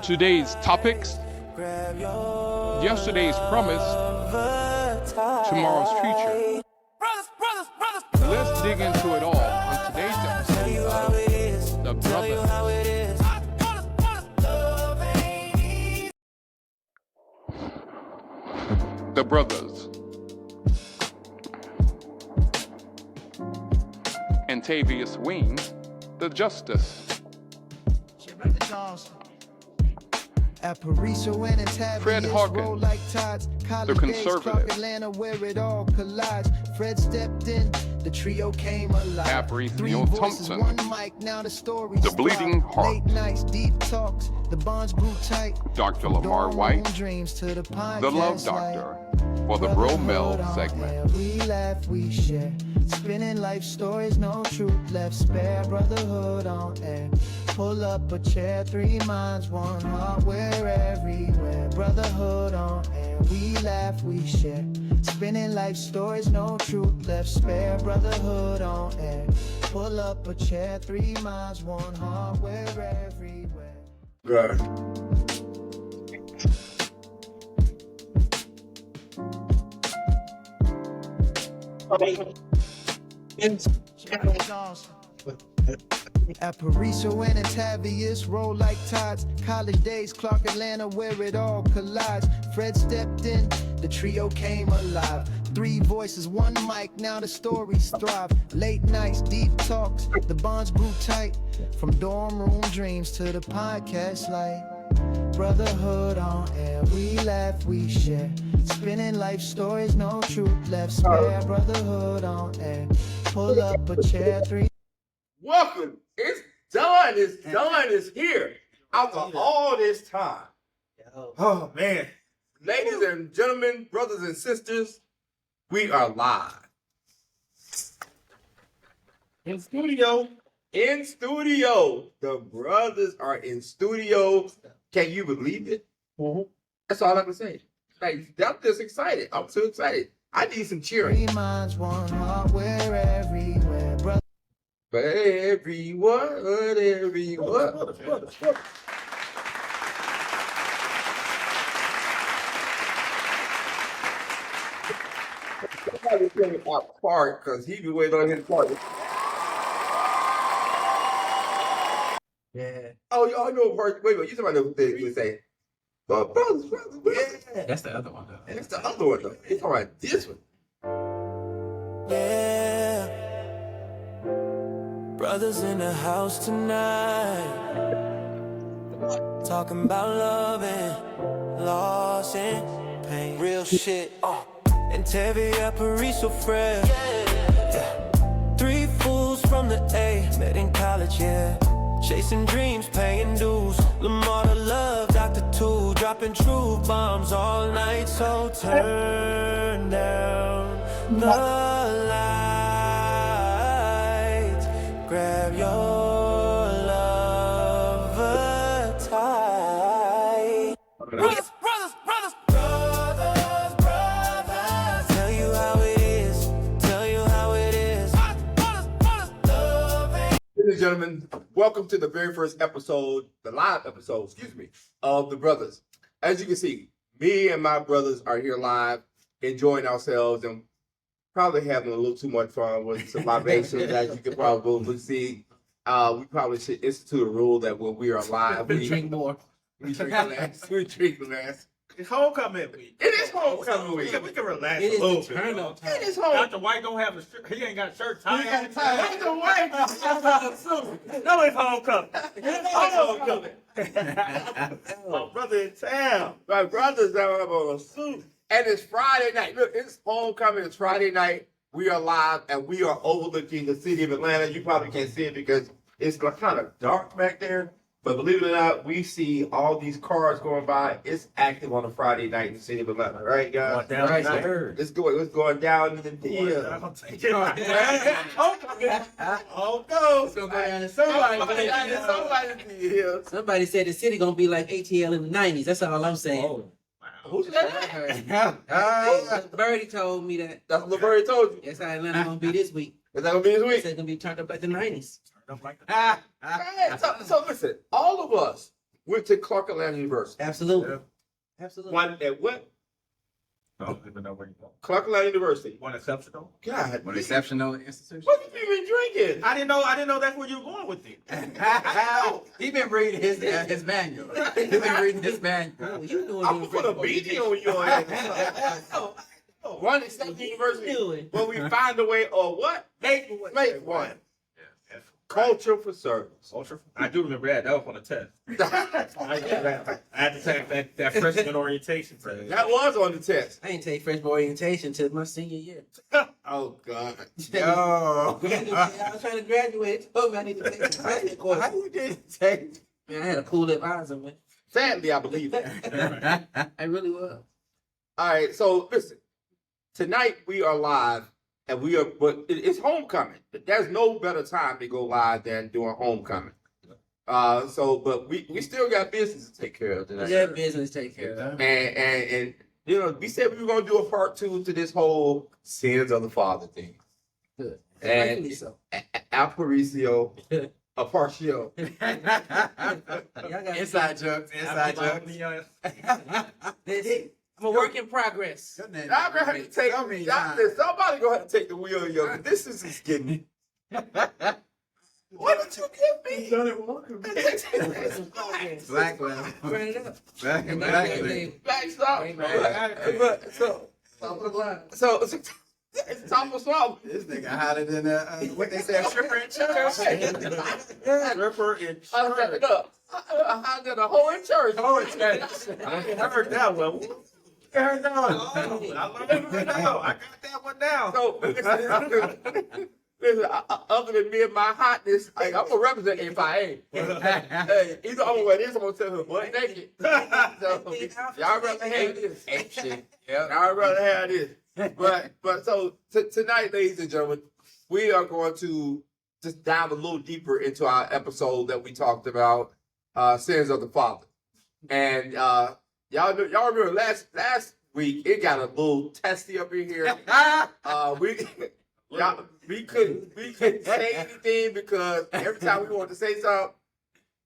Today's topics, yesterday's promise, tomorrow's future. Let's dig into it all on today's episode of The Brothers. The Brothers. Antavius Wings, the Justice. Fred Hawkins, like tides, the Conservative. Atlanta, where it all collides. Fred stepped in, the trio came alive. Aprice Three Neil voices, Thompson, one mic, now the story the Bleeding Heart. Late nights, deep talks, the bonds grew tight. Dr. Lamar White, dreams to the the Love Doctor, for the Bro Mel segment. We laugh, we share, spinning life stories, no truth left spare. Brotherhood on air, pull up a chair, three minds, one heart, we're everywhere. Brotherhood on air, we laugh, we share, spinning life stories, no truth left spare. Brotherhood on air, pull up a chair, three minds, one heart, we're everywhere. Right. Aparicio and Antavius roll like tides. College days, Clark, Atlanta, where it all collides. Fred stepped in, the trio came alive. Three voices, one mic, now the stories thrive. Late nights, deep talks, the bonds grew tight. From dorm room dreams to the podcast light. Brotherhood on air, we laugh, we share, spinning life stories, no truth left spare. Brotherhood on air, pull up a chair, three. Welcome. It's done. It's done. It's here. After all this time. Oh, man. Ladies and gentlemen, brothers and sisters, we are live. In studio. In studio. The brothers are in studio. Can you believe it? Mm-hmm. That's all I can say. Like, I'm just excited. I'm so excited. I need some cheering. Three minds, one heart, we're everywhere. But everyone. Somebody play our part because he be waiting on his part. Yeah. Oh, y'all know a part. Wait, you talking about the thing you say? Brothers. Yeah. That's the other one, though. That's the other one, though. You talking about this one? Yeah. Brothers in the house tonight, talking about love and loss and pain. Real shit. And Tevi Aparicio Fred. Yeah. Three fools from the A, met in college, yeah. Chasing dreams, paying dues. Lamar the Love, Dr. Two, dropping truth bombs all night. So turn down the lights, grab your lover tight. Brothers. Tell you how it is. Ladies and gentlemen, welcome to the very first episode, the live episode, of The Brothers. As you can see, me and my brothers are here live, enjoying ourselves and probably having a little too much fun with some libations, as you can probably see. We probably should institute a rule that when we are live, we drink more. We drink less. We drink less. It's homecoming week. It is homecoming week. We can relax It a little is the bit. turn-up time. It is home. Dr. White don't have a shirt. He ain't got a shirt tie. Dr. White. No, it's homecoming. It's homecoming. My brother in town. My brothers don't have on a suit. And it's Friday night. Look, it's homecoming. It's Friday night. We are live and we are overlooking the city of Atlanta. You probably can't see it because it's kind of dark back there. But believe it or not, we see all these cars going by. It's active on a Friday night in the city of Atlanta, right, guys? Going down Right, tonight. sir. It's going down in the Oh, no. It's gonna go down in Somebody here. Somebody said the city gonna be like ATL in the 90s. That's all I'm saying. Oh, wow. Who's that? Birdie told me that. That's what Larry told you. That's how Atlanta gonna be this week. Is that gonna be this He week? said it's gonna be turned up like the 90s. Don't like that. So listen, all of us went to Clark Atlanta University. Absolutely. Yeah. Absolutely. One at what? I don't even know where you go. Clark Atlanta University. One exceptional. God, One exceptional institution. what have you been drinking? I didn't know that's where you were going with it. He been reading his manual. He been reading his manual. Oh, you doing I'm good gonna put a for beating on your ass. One exceptional university. doing? When we find a way, or what? Make one. Culture for service. I do remember that. That was on the test. I had to take that freshman orientation test. That was on the test. I didn't take freshman orientation till my senior year. Oh God. Yo. I was trying to graduate. Told me I need to take some freshman course. How you did take? Man, I had a cool advisor, man. Sadly, I believe it. I really was. All right, so listen. Tonight we are live, and but it's homecoming. There's no better time to go live than during homecoming. But we still got business to take care of tonight. Yeah, business take care of. And you know, we said we were gonna do a part 2 to this whole sins of the father thing. Good. And Rightfully so. Aparicio, a partial. Y'all got Inside jokes. Inside jokes. I'm a work in progress. Y'all gonna have to take. Somebody gonna have to take the wheel, yo. This is just getting. What did you give me? done it once. Black one. Burn it up. Black and black. Back stop. But so it's top of swamp. This nigga hotter than what they say, a stripper in church. Stripper in I set it up. I did a whole in church. I heard that one. I heard that one. I learned it now. I got that one down. So listen, other than me and my hotness, like, I'm gonna represent FIA. Hey, either I'm gonna wear this, I'm gonna tell her butt naked. So, y'all rather have this. Ape shit. Yep. Y'all rather have this. But so tonight, ladies and gentlemen, we are going to just dive a little deeper into our episode that we talked about, sins of the father. And y'all remember last week it got a little testy up in here. We couldn't say anything because every time we wanted to say something,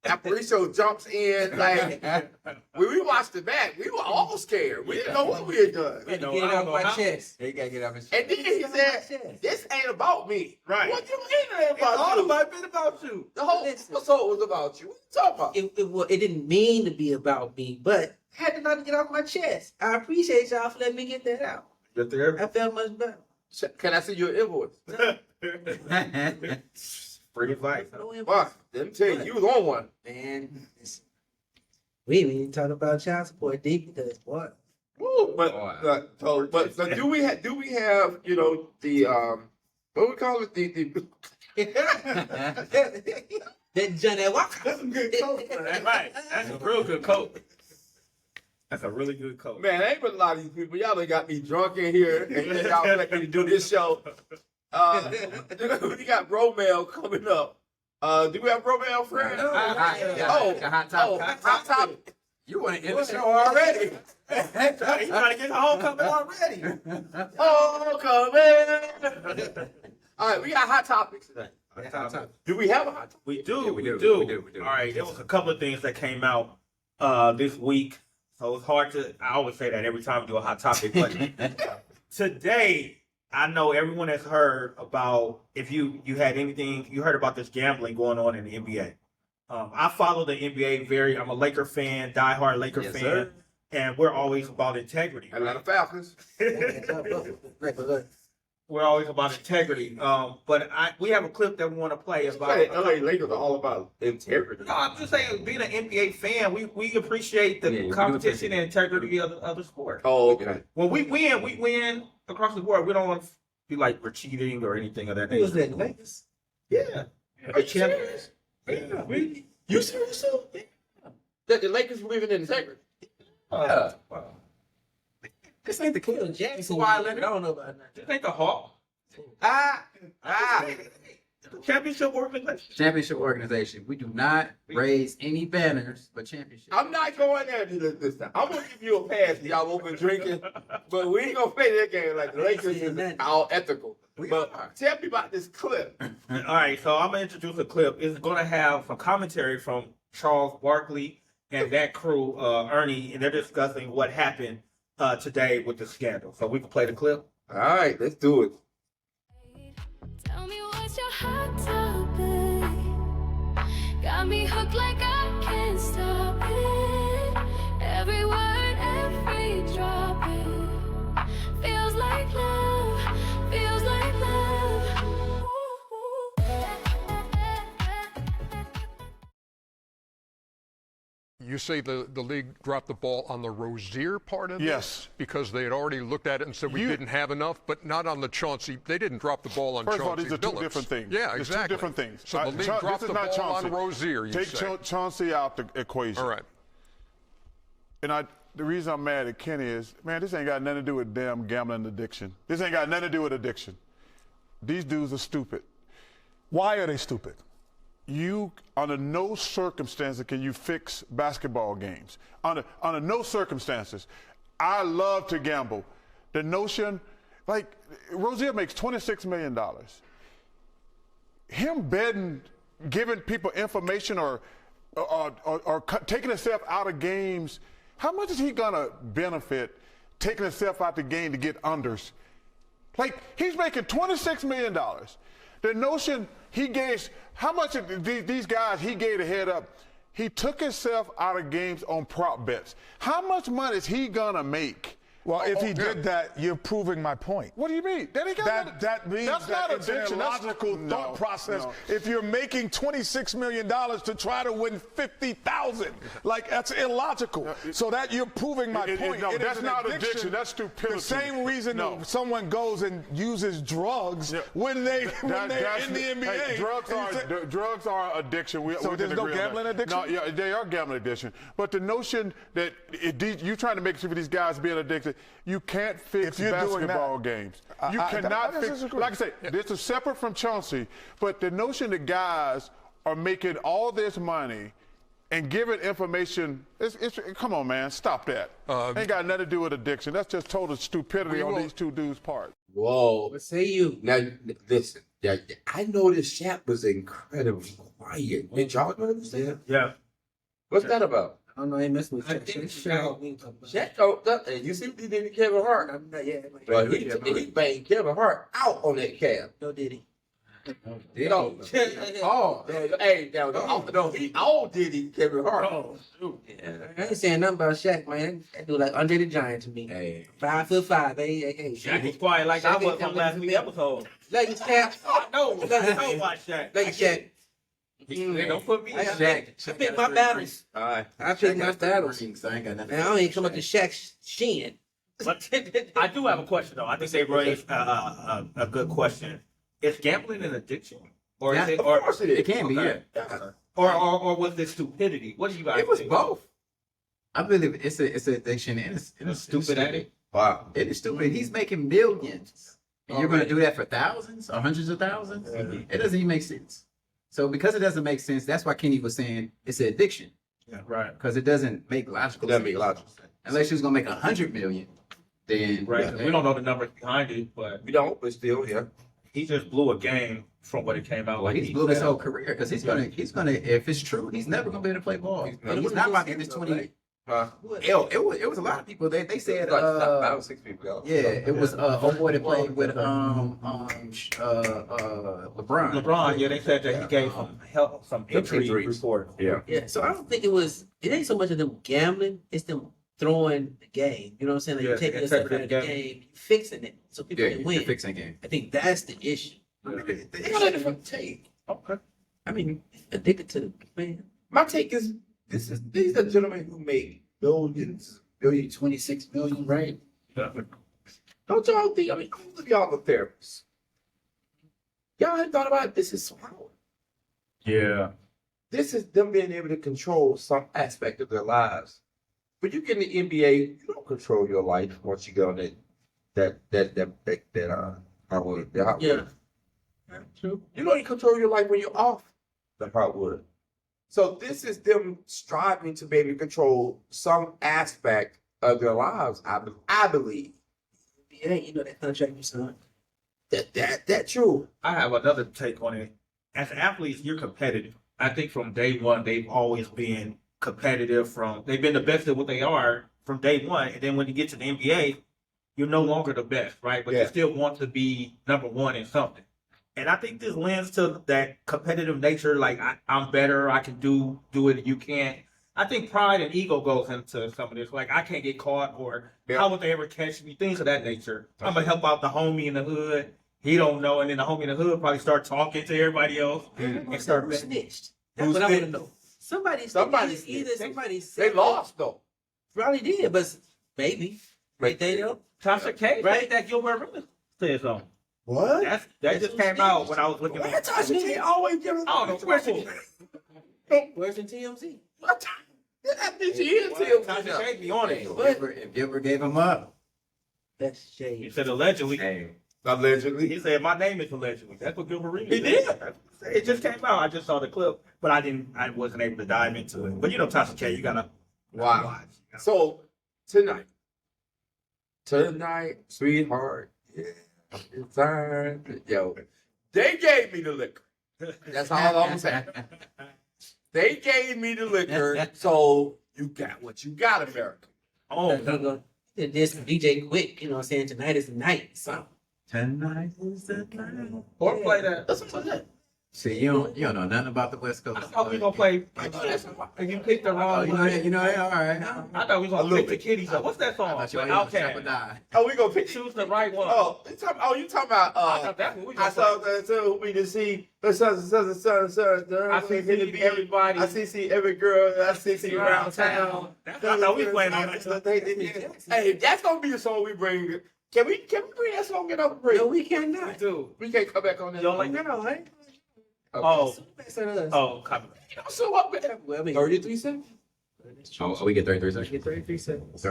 Aparicio jumps in. Like when we watched it back, we were all scared. We didn't know what we had done. I had to get it off my chest. He gotta get off his And then he said, "This ain't about me." Right. What you mean it ain't It's all about you? about been about you. The whole episode was about you. What you talking about? It didn't mean to be about me, but I had to not get off my chest. I appreciate y'all for letting me get that out. Get there. I felt much better. Can I see your invoice? Free advice. No invoice. Well, let me tell you, you was on one. Man, we didn't even talk about child support deep because what? Woo, but Boy. but do we have you know the what we call it That Johnny Walker. That's some good coat. That's right. That's a real good coat. That's a really good coat. Man, I ain't but a lot of these people. Y'all done got me drunk in here, and then y'all let me do this show. We got Bro Mail coming up. Do we have Bro Mail, friend? Hot topic. Hot topic. You want to end the show already? You trying to get the homecoming already? Homecoming. All right, we got hot topics today. Do we have a hot topic? We do. Yeah, we we do. do. All right. There was a couple of things that came out this week. So it's hard to, I always say that every time we do a hot topic, but today, I know everyone has heard about, if you had anything, you heard about this gambling going on in the NBA. I follow the NBA I'm a Laker fan, diehard Laker fan, sir. and we're always about integrity. Atlanta Falcons. We're always about integrity. But we have a clip that we want to play about. LA Lakers are all about integrity. No, I'm just saying, being an NBA fan, we appreciate the we do competition appreciate and integrity of the other sport. Oh, okay. When we win across the board. We don't want to be like we're cheating or anything of that Who was nature. that? Lakers? Yeah. Are you serious? Yeah. You serious? That the Lakers believe in integrity. This ain't the Phil kid. Jackson. Why I let it don't know about that. This ain't the Hawk. Championship organization. Championship organization. We do not raise any banners, but championship. I'm not going there this time. I'm gonna give you a pass. Y'all open drinking, but we ain't gonna play that game like the Lakers is all ethical. But tell me about this clip. All right, so I'm gonna introduce a clip. It's gonna have some commentary from Charles Barkley and that crew, Ernie, and they're discussing what happened today with the scandal. So we can play the clip. All right, let's do it. Tell me what's your hot topic? Got me hooked like I can't stop it. Every word, every drop it. Feels like love, feels like love. You say the league dropped the ball on the Rozier part of Yes. this? Because they had already looked at it and said we didn't have enough, but not on the Chauncey. They didn't drop the ball on First Chauncey of all, these are two Billups. different things. Yeah, There's exactly. two different things. So the league dropped the ball on Rozier, you Take say. Chauncey out the equation. All right. And the reason I'm mad at Kenny is, man, this ain't got nothing to do with damn gambling addiction. This ain't got nothing to do with addiction. These dudes are stupid. Why are they stupid? You, under no circumstances can you fix basketball games. Under no circumstances. I love to gamble. The notion, like, Rozier makes $26 million. Him betting, giving people information or taking himself out of games, how much is he gonna benefit taking himself out the game to get unders? Like, he's making $26 million. The notion he gave, how much of these guys he gave a head up, he took himself out of games on prop bets. How much money is he gonna make? Well, if he did that, you're proving my point. What do you mean? That means that's that not it's an addiction. illogical thought process. If you're making $26 million to try to win 50,000, like that's illogical. So that you're proving my point. No, It that's is not an addiction. That's stupidity. The same reason someone goes and uses drugs when they're in the NBA. Hey, drugs are addiction. So there's no gambling addiction? No, yeah, they are gambling addiction. But the notion that you're trying to make sure these guys being addicted, you can't fix basketball games. You cannot fix. Like I say, this is separate from Chauncey. But the notion that guys are making all this money and giving information, come on, man, stop that. Ain't got nothing to do with addiction. That's just total stupidity on these two dudes' part. Whoa. What say you? Now, listen. I noticed Shaq was incredibly quiet. Did y'all notice that? Yeah. What's that about? I don't know, I ain't messing with I Shaq. think Shaq told up, and you see what he did to Kevin Hart. I'm not yet. Well, he banged Kevin Hart out on that cab. No, did he? No. Hey, no, he all did he, Kevin Hart. Oh, shoot. Yeah, I ain't saying nothing about Shaq, man. That dude like Andre the Giant to me. Hey. 5'5". Hey, Shaq was quiet like I was on last week's episode. Ladies Shaq. I know about Shaq. Ladies Shaq. Don't put me in I pick my battles. All right. I pick my battles. So I ain't got nothing. Man, I don't even come up to Shaq's shin. But I do have a question, though. I think they raised a good question. Is gambling an addiction? Or is it? Of course it is. It can be, Okay. yeah. Or was it stupidity? What do you guys It was think? both. I believe it's an addiction and it's stupid at it. Wow. It is stupid. He's making millions. And you're going to do that for thousands or hundreds of thousands? It doesn't even make sense. So because it doesn't make sense, that's why Kenny was saying it's an addiction. Yeah, right. Because it doesn't make logical It doesn't sense. make logical sense. Unless she was going to make 100 million, then... Right. We don't know the numbers behind it, but We don't, but still, yeah. he just blew a game from what it came out. Well, like he's blew his whole career because he's gonna, if it's true, he's never gonna be able to play ball. He's not about to get this 20. Huh? It was a lot of people. They said, Like 5 or 6 people. yeah, it was homeboy that played with LeBron. LeBron, yeah, they said that he gave some help, some injury injuries. report. Yeah. Yeah, so I don't think it ain't so much of them gambling, it's them throwing the game. You know what I'm saying? Like Yeah, you're taking yourself out of the interpreting the game, you fixing it so people Yeah, can you're win. fixing game. I think that's the issue. They got a different take. Okay. I mean, addicted to the man. My take is these are gentlemen who make billions, 26 million, right? Yeah. Don't y'all think? I mean, all of y'all are therapists. Y'all have thought about this is power. Yeah. This is them being able to control some aspect of their lives. But you get in the NBA, you don't control your life once you get on hardwood. Yeah. You don't even control your life when you're off the hardwood. So this is them striving to maybe control some aspect of their lives. I believe Yeah, you know that contract you signed. that true. I have another take on it. As athletes, you're competitive. I think from day one, they've always been competitive they've been the best at what they are from day one. And then when you get to the NBA, you're no longer the best, right? But you still want to be number one in something. And I think this lends to that competitive nature. Like I'm better, I can do it, and you can't. I think pride and ego goes into some of this. Like I can't get caught, or how would they ever catch me? Things of that nature. I'm gonna help out the homie in the hood. He don't know, and then the homie in the hood probably start talking to everybody else and start Who snitched? That's what I want to know. Somebody They lost though. Probably did, but maybe. Right they know. Tasha K. Right? That Gilbert Arenas said something. What? That just came out when I was looking at Tasha K always giving. I don't know. Where's in TMZ? What? That bitch is TMZ. Tasha K be on it. If Gilbert gave him up. That's shade. He said allegedly. Hey. Allegedly. He said my name is allegedly. That's what Gilbert Arenas He did. It just came out. I just saw the clip, but I wasn't able to dive into it. But you know, Tasha K, you gotta watch. So tonight, sweetheart, yeah, it's time. Yo, they gave me the liquor. That's all I'm saying. They gave me the liquor, so you got what you got, America. Oh, this DJ Quick, you know what I'm saying? Tonight is the night. So. Tonight is the night. Or play that. Let's play that. See, you don't know nothing about the West Coast. I thought we were gonna play. You picked the wrong one. You know, all right. I thought we were gonna pick the kitties up. What's that song? Outkast. Oh, we gonna pick. Choose the right one. You talking about? I saw who we to see. I see everybody. I see every girl. I see around town. I thought we playing on that. Hey, that's gonna be the song we bring. Can we bring that song in up? No, we cannot. We can't come back on that. You don't like that? Okay. Copy. So what? 33 seconds. Oh, we get 33 seconds. Get 33 seconds.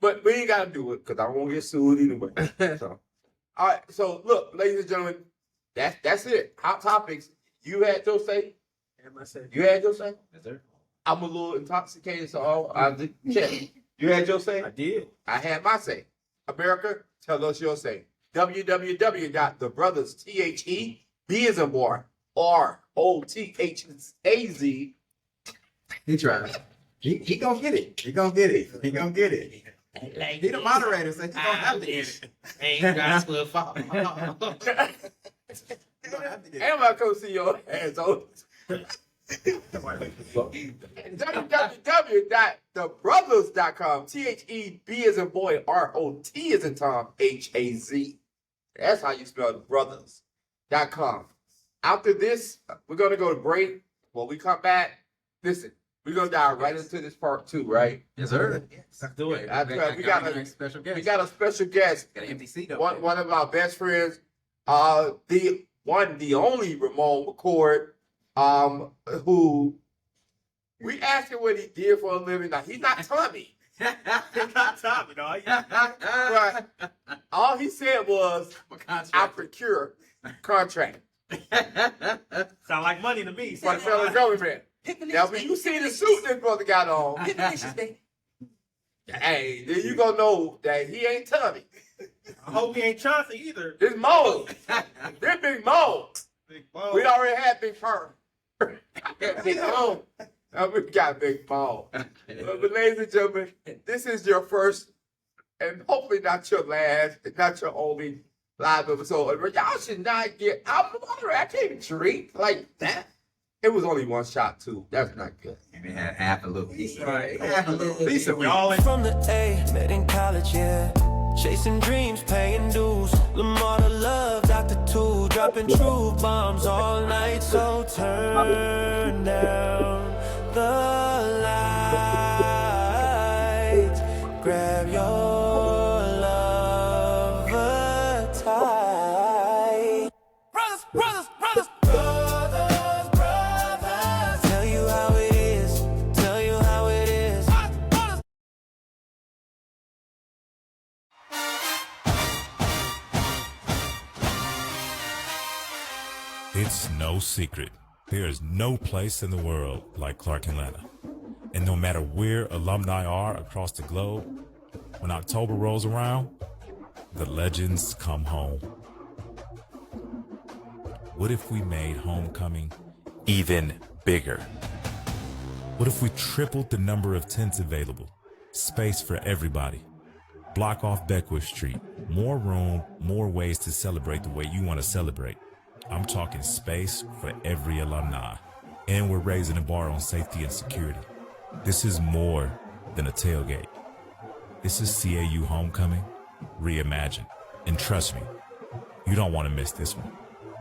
But we ain't gotta do it because I won't get sued anyway. So, all right. So look, ladies and gentlemen, that's it. Hot topics. You had your say. You had your say. Yes, sir. I'm a little intoxicated, so I did check. You had your say. I did. I had my say. America, tell us your say. www.thebrothers, THE, as a boy, ROTHAZ. He tried. He gonna get it. He gonna get it. He gonna get it. He the moderator, so he gonna have to get it. Ain't got to fall. And I come see your ass on www.thebrothers.com. THEB as in boy, ROT as in Tom, HAZ. That's how you spell brothers.com. After this, we're gonna go to break. When we come back, listen, we're gonna dive right into this part 2, right? Yes, sir. Let's do it. We got a special guest. Got an empty seat up One of our best friends, the only Ramon McCord, who we asked him what he did for a living. Now he's not Tommy. He's not Tommy, dog. But all he said was, I procure contract. Sound like money to me. For the federal government. Now when you see the suit this brother got on, hey, then you gonna know that he ain't Tommy. I hope he ain't Chauncey either. This Mo. This Big Mo. Big Mo. We already had Big Fur. Big Mo. Now we got Big Mo. But ladies and gentlemen, this is your first and hopefully not your last, not your only live episode. But y'all should not get out of the water. I can't drink like that. It was only one shot too. That's not good. And they had half a little piece. Right. Half a little piece of Y'all in From the A, met in college, yeah. Chasing dreams, paying dues. Lamar to love, Dr. Two, dropping truth bombs all night. So turn down the lights. Grab your lover tight. Brothers, brothers, brothers. Brothers, brothers. Tell you how it is. Tell you how it is. It's no secret. There is no place in the world like Clark, Atlanta. And no matter where alumni are across the globe, when October rolls around, the legends come home. What if we made homecoming even bigger? What if we tripled the number of tents available? Space for everybody. Block off Beckwith Street. More room, more ways to celebrate the way you want to celebrate. I'm talking space for every alumni. And we're raising the bar on safety and security. This is more than a tailgate. This is CAU homecoming, reimagined. And trust me, you don't want to miss this one.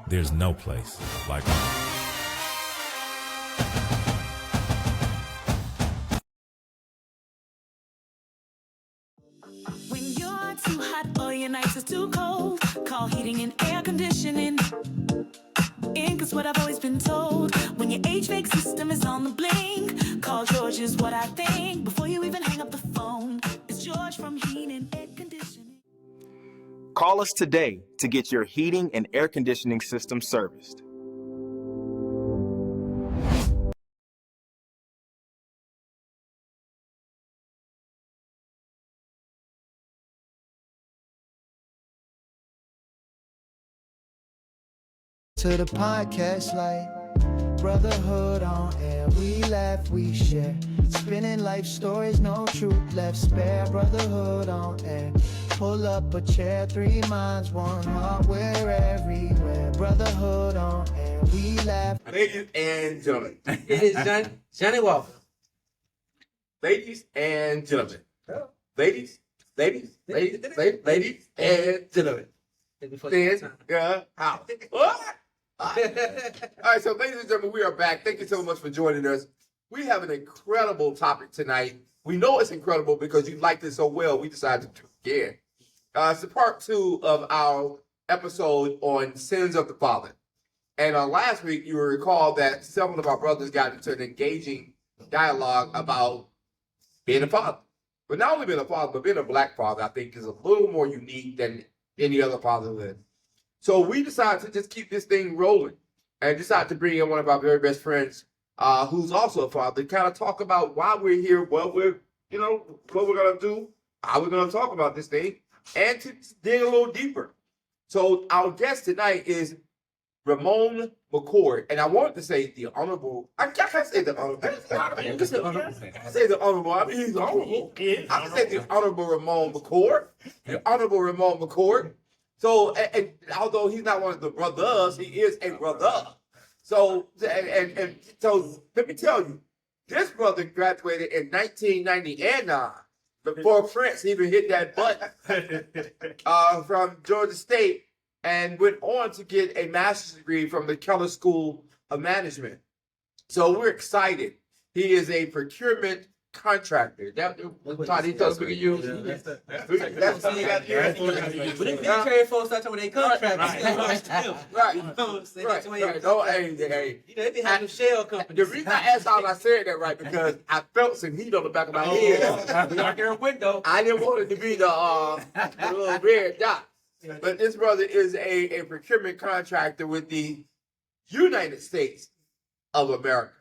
There's no place like home. When you're too hot or your nights are too cold, call heating and air conditioning. Cause what I've always been told, when your HVAC system is on the blink, call George is what I think. Before you even hang up the phone, it's George from Heating and Air Conditioning. Call us today to get your heating and air conditioning system serviced. To the podcast like Brotherhood on air. We laugh, we share. Spinning life stories, no truth left spare. Brotherhood on air. Pull up a chair, 3 minds, 1 heart. We're everywhere. Brotherhood on air. We laugh. Ladies and gentlemen. It is Johnny Walker. Ladies and gentlemen. Ladies and gentlemen. House. All right, so ladies and gentlemen, we are back. Thank you so much for joining us. We have an incredible topic tonight. We know it's incredible because you liked it so well, we decided to do it again. It's a part 2 of our episode on sins of the father. And last week, you will recall that several of our brothers got into an engaging dialogue about being a father. But not only being a father, but being a black father, I think, is a little more unique than any other fatherhood. So we decided to just keep this thing rolling and decided to bring in one of our very best friends, who's also a father, to kind of talk about why we're here, what we're going to do, how we're going to talk about this thing, and to dig a little deeper. So our guest tonight is Ramon McCord, and I wanted to say the honorable. I can't say the honorable. I say the honorable. I mean, he's honorable. I can say the honorable Ramon McCord. The honorable Ramon McCord. So, and although he's not one of the brothers, he is a brother. So, and so let me tell you, this brother graduated in 1999. Before Prince even hit that butt from Georgia State, and went on to get a master's degree from the Keller School of Management. So we're excited. He is a procurement contractor. Todd, he tells me to use. That's what he got here. But if military folks start talking about their contracts, Right. Oh, hey. They be having shell companies. The reason I asked how I said that right, because I felt some heat on the back of my head. Dark air window. I didn't want it to be the little red dot. But this brother is a procurement contractor with the United States of America.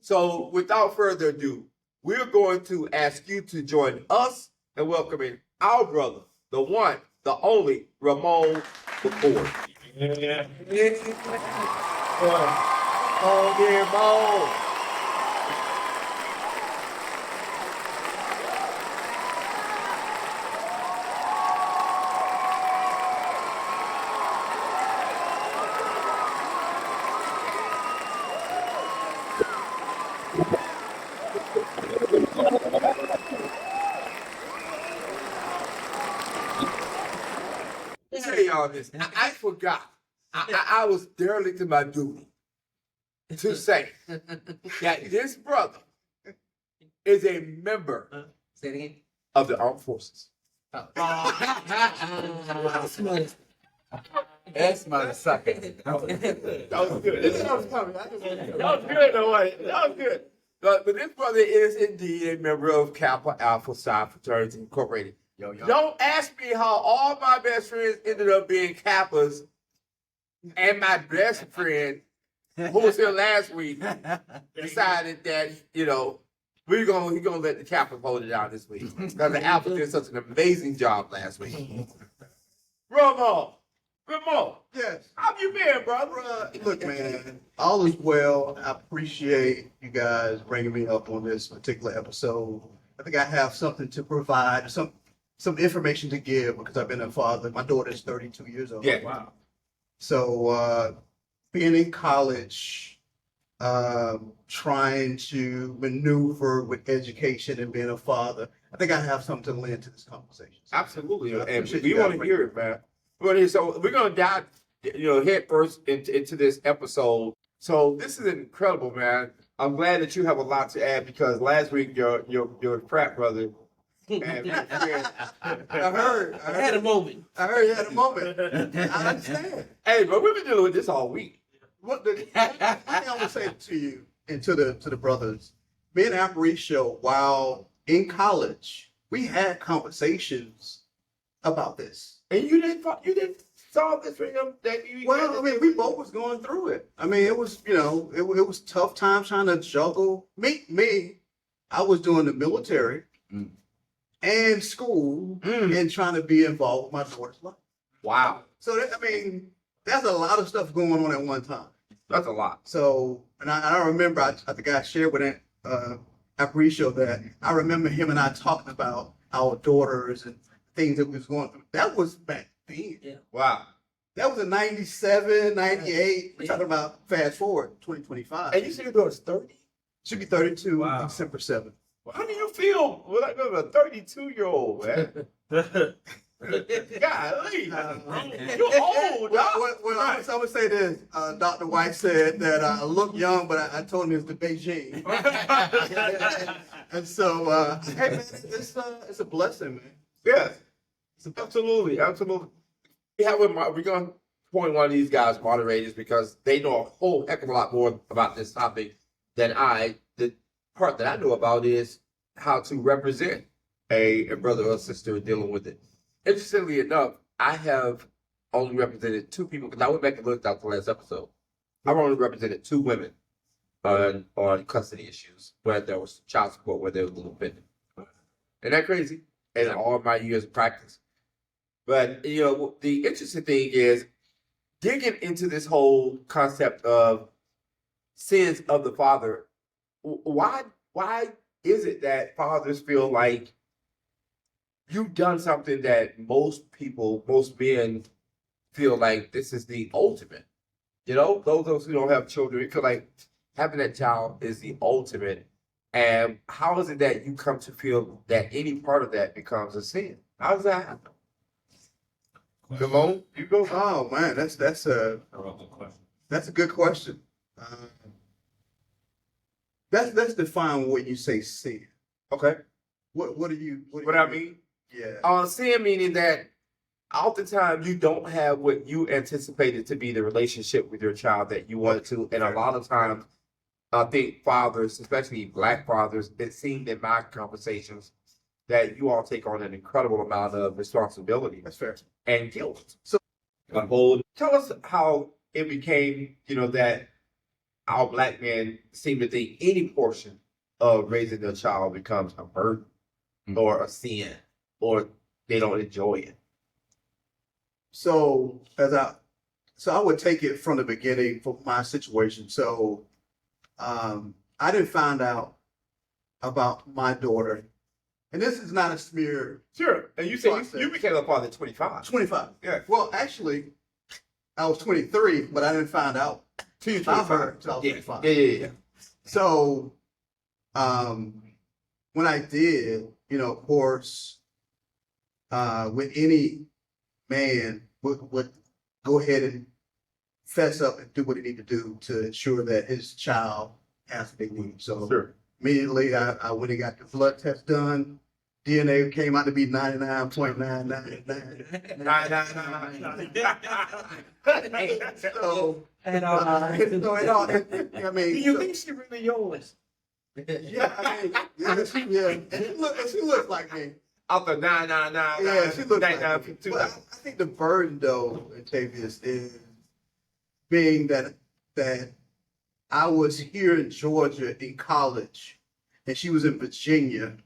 So without further ado, we're going to ask you to join us in welcoming our brother, the one, the only, Ramon McCord. Yeah. Oh, dear Mo. Y'all this. I forgot. I was derelict in my duty to say that this brother is a member Say it again. of the armed forces. That's motherfucker. That was good. That was coming. That was good, though. That was good. But this brother is indeed a member of Kappa Alpha Psi Fraternity Incorporated. Yo. Don't ask me how all my best friends ended up being Kappas, and my best friend, who was here last week, decided that, we're gonna let the Kappas hold it down this week. Because the Alpha did such an amazing job last week. Ramon, Ramon, Yes. how you been, brother? Look, man, all is well. I appreciate you guys bringing me up on this particular episode. I think I have something to provide, some information to give because I've been a father. My daughter's 32 years old. Yeah. Wow. So being in college, trying to maneuver with education and being a father, I think I have something to lend to this conversation. Absolutely, I and appreciate we you want guys to hear it, man. So we're gonna dive, head first into this episode. So this is incredible, man. I'm glad that you have a lot to add because last week your frat brother. I heard. I had a moment. I heard you had a moment. I understand. Hey, but we've been dealing with this all week. One thing I want to say to you and to the brothers, me and Aparicio, while in college, we had conversations about this. And you didn't solve this for him. Well, I mean, we both was going through it. I mean, it was, it was tough times trying to juggle. Me, I was doing the military and school and trying to be involved with my daughter's life. Wow. So, there's a lot of stuff going on at one time. That's a lot. So, and I remember, I think I shared with Aparicio that I remember him and I talking about our daughters and things that we was going through. That was back then. Yeah. Wow. That was in 97, 98. We're talking about fast forward, 2025. And you said your daughter's 30? She'll be 32 December 7th. How do you feel when I go to a 32-year-old, man? Golly, you're old. Well, I'm gonna say this. Dr. White said that I look young, but I told him it's the Beijing. And so, hey man, it's a blessing, man. Yeah, absolutely. Yeah, we're gonna point one of these guys moderators because they know a whole heck of a lot more about this topic than I. The part that I know about is how to represent a brother or sister dealing with it. Interestingly enough, I have only represented two people because I went back and looked at the last episode. I've only represented two women on custody issues where there was child support, where there was a little bit. Isn't that crazy? And all my years of practice. But, the interesting thing is digging into this whole concept of sins of the father. Why is it that fathers feel like you've done something that most men feel like this is the ultimate? Those who don't have children, feel like having that child is the ultimate. And how is it that you come to feel that any part of that becomes a sin? How does that happen? Ramon, you go. Oh man, that's a good question. Let's define what you say sin. Okay. What do you? What I mean? Yeah. Sin meaning that oftentimes you don't have what you anticipated to be the relationship with your child that you wanted to, and a lot of times, I think fathers, especially Black fathers, it seemed in my conversations that you all take on an incredible amount of responsibility. That's fair. And guilt. So, tell us how it became, that our Black men seem to think any portion of raising their child becomes a burden or a sin, or they don't enjoy it. So I would take it from the beginning for my situation. So I didn't find out about my daughter, and this is not a smear. Sure. And you said you became a father at 25. 25. Yeah. Well, actually, I was 23, but I didn't find out till I was 25. Yeah. So when I did, of course, with any man would go ahead and fess up and do what he need to do to ensure that his child has what they need. So immediately I went and got the blood test done. DNA came out to be 99.999. So, I mean, do you think she really yours? Yeah, she looks like me. Out the 999. Yeah, she looks like me. But I think the burden, though, Tavius, is being that I was here in Georgia in college, and she was in Virginia.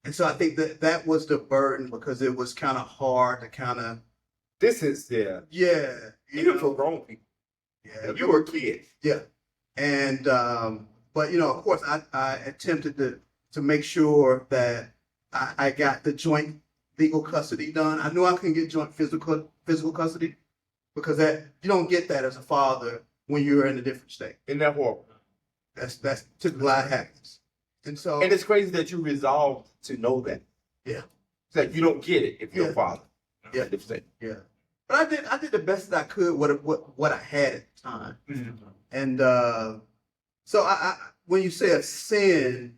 And so I think that was the burden, because it was kind of hard to kind of This is Yeah. even for grown people. Yeah. You were a kid. Yeah. And but of course I attempted to make sure that I got the joint legal custody done. I knew I couldn't get joint physical custody because that you don't get that as a father when you're in a different state. Isn't that horrible? That's typically how it happens. And so it's crazy that you resolved to know that. Yeah. It's like you don't get it if you're a father. Yeah. Yeah. But I did the best that I could what I had at the time. Mm-hmm. And so I when you say a sin,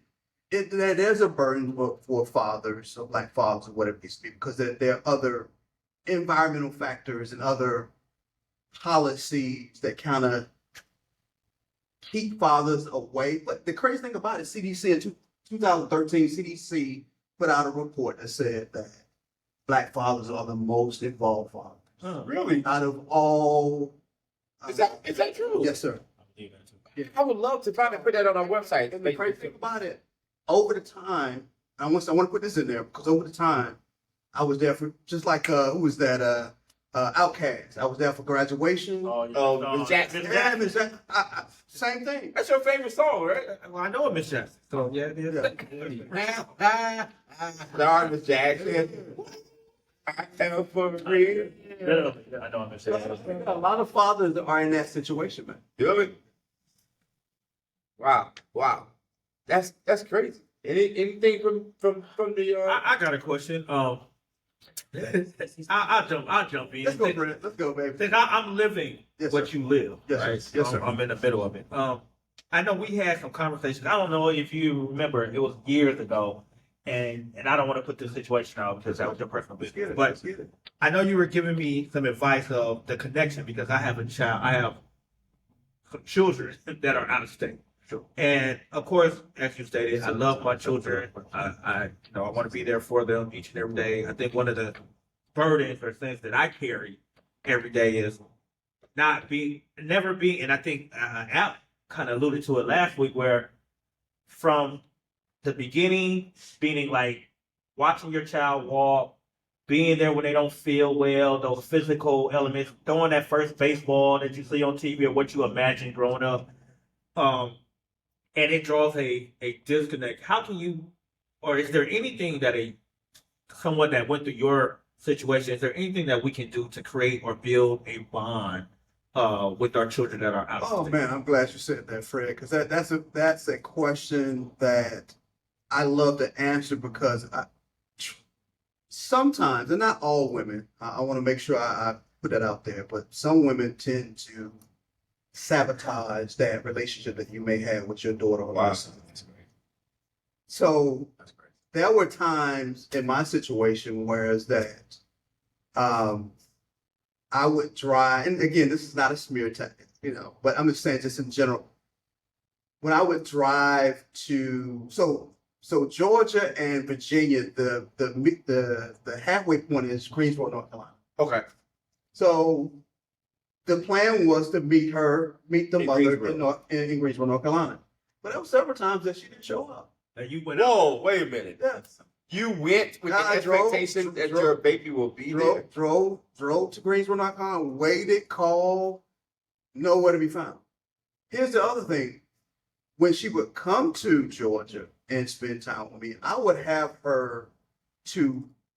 there's a burden for fathers, or black fathers, or whatever it is, because there are other environmental factors and other policies that kind of keep fathers away. But the crazy thing about it, CDC in 2013, CDC put out a report that said that black fathers are the most involved fathers. Really? Out of all. Is that true? Yes, sir. Yeah. I would love to finally put that on our website. And the crazy thing about it, over the time, I want to put this in there because over the time, I was there for just like who was that? Outkast. I was there for graduation. Miss Jackson. Yeah, Miss Jackson. Same thing. That's your favorite song, right? Well, I know Miss Jackson. So yeah. Sorry, Miss Jackson. I am for real. I know Miss Jackson. A lot of fathers are in that situation, man. You know it? Wow. That's crazy. Anything from the I got a question. I'll jump in. Let's go, Brent. Let's go, baby. Since I'm living what you live. Yes, right? sir. Yes, sir. I'm in the middle of it. I know we had some conversations. I don't know if you remember. It was years ago, and I don't want to put this situation out because that was your personal business. But I know you were giving me some advice of the connection because I have a child. I have some children that are out of state. Sure. And of course, as you stated, I love my children. I want to be there for them each and every day. I think one of the burdens or things that I carry every day is never be, and I think Al kind of alluded to it last week, where from the beginning, being like watching your child walk, being there when they don't feel well, those physical elements, throwing that first baseball that you see on TV or what you imagine growing up. And it draws a disconnect. How can you, or is there anything that someone that went through your situation, is there anything that we can do to create or build a bond with our children that are out of state? Man, I'm glad you said that, Fred, because that's a question that I love to answer because sometimes, and not all women, I want to make sure I put that out there, but some women tend to sabotage that relationship that you may have with your daughter or your son. So there were times in my situation where I would drive, and again, this is not a smear tactic, but I'm just saying, just in general, when I would drive to so Georgia and Virginia, the halfway point is Greensboro, North Carolina. Okay. So the plan was to meet the mother in Greensboro, North Carolina. But there were several times that she didn't show up. And you went wait a minute. Yes. You went with the expectation that your baby will be there? Drove to Greensboro, North Carolina, waited, called, nowhere to be found. Here's the other thing. When she would come to Georgia and spend time with me, I would have her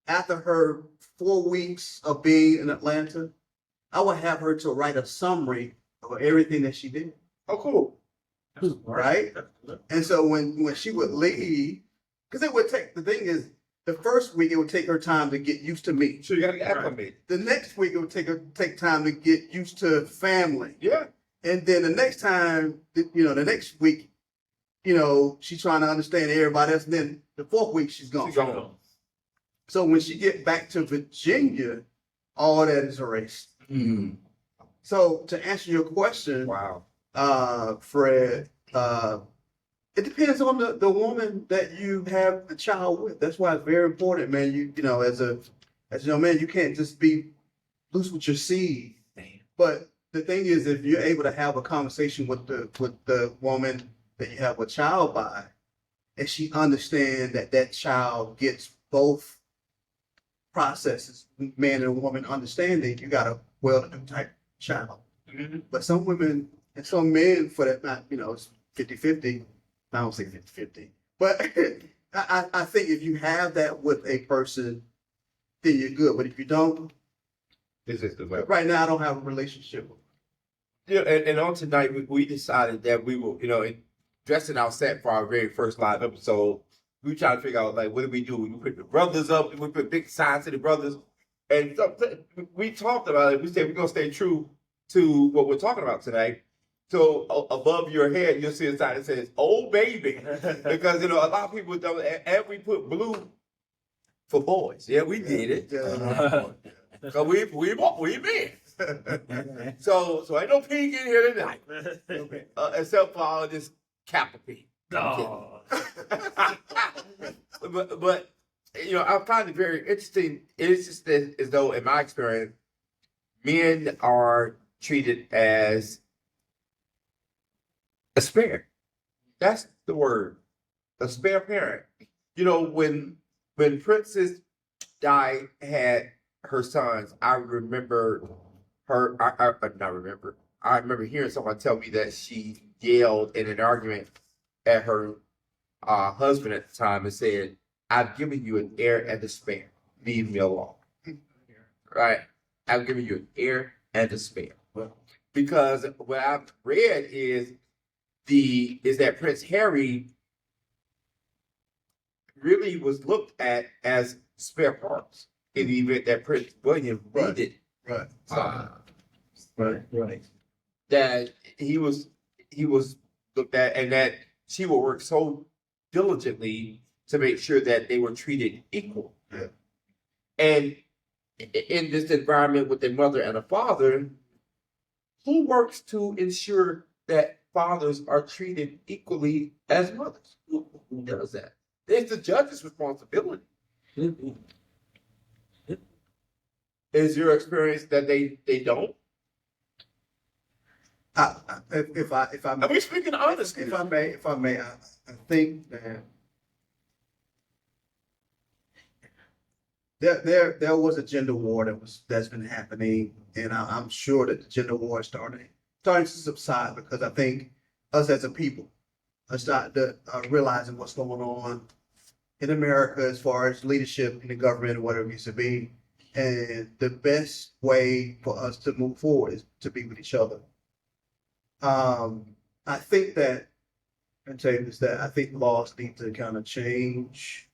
after her 4 weeks of being in Atlanta, I would have her to write a summary of everything that she did. Oh, cool. Right? And so when she would leave, because it would take, the thing is, the first week it would take her time to get used to me. So you got to acclimate. The next week it would take time to get used to family. Yeah. And then the next time, the next week, she's trying to understand everybody else. And then the fourth week she's gone. So when she get back to Virginia, all that is erased. Mm. So to answer your question, Fred, it depends on the woman that you have the child with. That's why it's very important, man. As a young man, you can't just be loose with your seed. But the thing is, if you're able to have a conversation with the woman that you have a child by, and she understands that child gets both processes, man and woman understanding, you got a well-to-do type child. But some women and some men, for that matter, it's 50-50. I don't say 50-50. But I think if you have that with a person, then you're good. But if you don't, This is the way. right now I don't have a relationship with Yeah, and on tonight we decided that we will, dressing our set for our very first live episode. We trying to figure out like what do we do? We put the brothers up, we put big signs to the brothers, and so we talked about it. We said we're gonna stay true to what we're talking about tonight. So above your head, you'll see a sign that says "Oh baby," because a lot of people don't. And we put blue for boys. Yeah, we did it. So we men. So ain't no pink in here tonight, except for all this Kappa pink. Oh. but I find it very interesting. It's just as though, in my experience, men are treated as a spare. That's the word, a spare parent. When Princess Di had her sons, I remember her. I remember hearing someone tell me that she yelled in an argument at her husband at the time and said, "I've given you an heir and a spare. Leave me alone." Right? I've given you an heir and a spare. Because what I've read is that Prince Harry really was looked at as spare parts in the event that Prince William needed. Right. Right. That he was looked at, and that she would work so diligently to make sure that they were treated equal. Yeah. And in this environment with a mother and a father, who works to ensure that fathers are treated equally as mothers? Who does that? It's the judge's responsibility. Is your experience that they don't? If I may, Are we speaking honestly? if I may, I think that there was a gender war that's been happening, and I'm sure that the gender war is starting to subside, because I think us as a people are starting to realizing what's going on in America as far as leadership in the government or whatever it needs to be, and the best way for us to move forward is to be with each other. I think that, I tell you this, that I think laws need to kind of change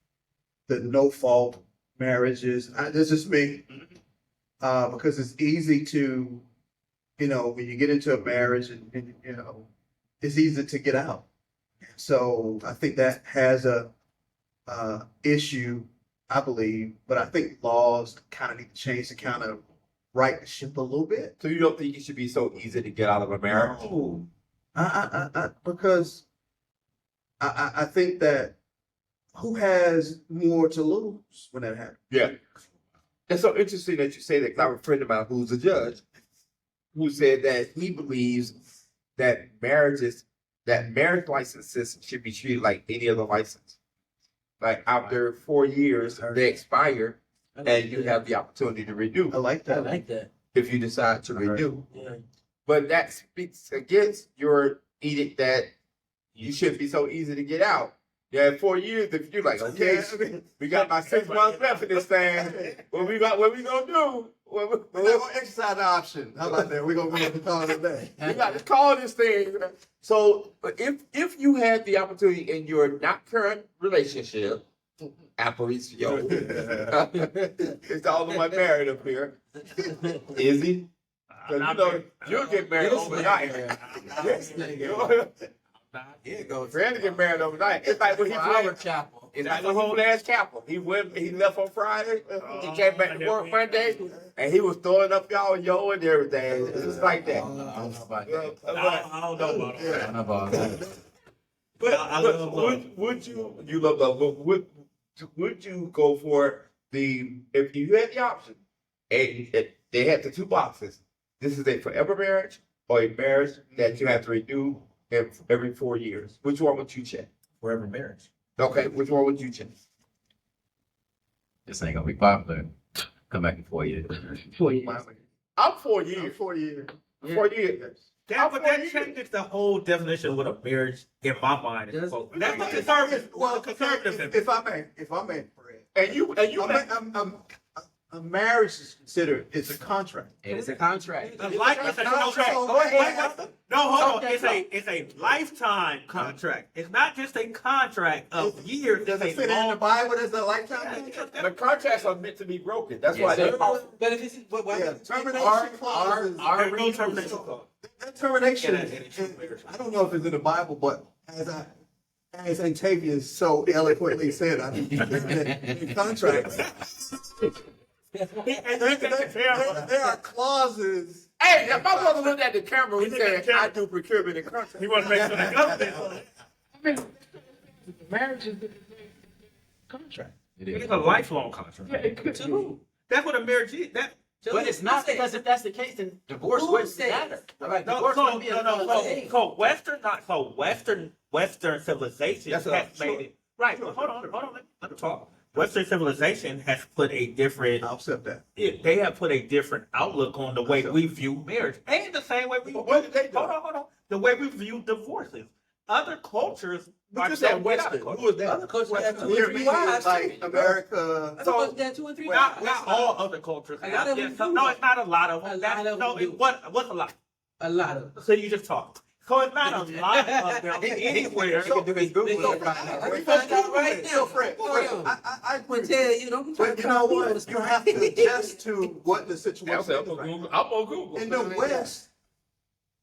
the no-fault marriages. This is me, because it's easy to, when you get into a marriage and it's easy to get out. So I think that has a issue, I believe, but I think laws kind of need to change to kind of right the ship a little bit. So you don't think it should be so easy to get out of a marriage? No. Because I think that who has more to lose when that happens? Yeah. It's so interesting that you say that, because I have a friend of mine who's a judge who said that he believes that marriage licenses should be treated like any other license. Like after 4 years, they expire, and you have the opportunity to renew. I like that. If you decide to renew. Yeah. But that speaks against your edict that you shouldn't be so easy to get out. Yeah, 4 years, if you're like, okay, we got about 6 months left in this thing. What we gonna do? We're not gonna exercise the option. How about that? We're gonna call it a day. We got to call this thing. So if you had the opportunity in your not current relationship, Aparicio, it's all of my married up here. Is he? Because you'll get married overnight. Here it goes. Friends get married overnight. It's like when he played chapel. It's like the whole last chapel. He left on Friday. He came back to work Monday, and he was throwing up y'all and everything. It's just like that. I don't know about that. I don't know about that. I don't know about that. But would you love love? Would you go for if you had the option? And they had the two boxes. This is a forever marriage or a marriage that you have to renew every 4 years. Which one would you check? Forever marriage. Okay, which one would you check? This ain't gonna be popular. come back in 4 years. 4 years. I'm 4 years. 4 years. 4 years. But that changes the whole definition of what a marriage in my mind is. That's the conservative. Well, conservative. if I may, Fred. And you, a marriage is considered, it's a contract. It is a contract. No, hold on. It's a lifetime contract. It's not just a contract of years. Does it fit in the Bible as a lifetime? the contracts are meant to be broken. That's why they are. But if it's termination clauses. No termination clause. That termination, I don't know if it's in the Bible, but as Antavius so eloquently said, I think in contracts. There are clauses. Hey, if my brother looked at the camera, he said, I do procurement and contract. He wants to make sure the government. I mean, marriage is a contract. It's a lifelong contract. That's what a marriage is. But it's not, because if that's the case, then divorce wouldn't matter. Western civilization has made it. Right, but hold on, let me talk. Western civilization has put a different. I'll accept that. They have put a different outlook on the way we view marriage, and the same way we. What did they do? Hold on. The way we view divorces. Other cultures. But you said Western. Who is that? Other cultures have 2 Here, and 3 wives. like America. Other cultures have 2 and 3 Not wives. all other cultures. A lot of them do. No, it's not a lot of them. A lot of them do. What's a lot? A lot of them. So you just talk. So it's not a lot of them anywhere. He can do his Google. We find out right now, Fred. I would tell you, don't be trying But to you know what? You have to adjust to what the situation is. I'm on Google. In the West,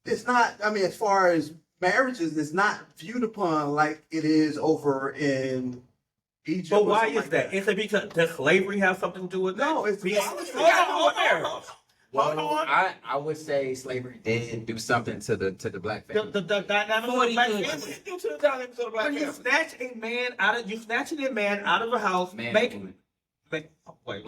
it's not, I mean, as far as marriages, it's not viewed upon like it is over in Egypt. But why is that? Is it because does slavery have something to do with that? No, it's Hold on. I would say slavery did do something to the black family. The dynamics of the black family. Do to the dynamics of the black family. When you snatch a man out of, you snatching a man out of a house,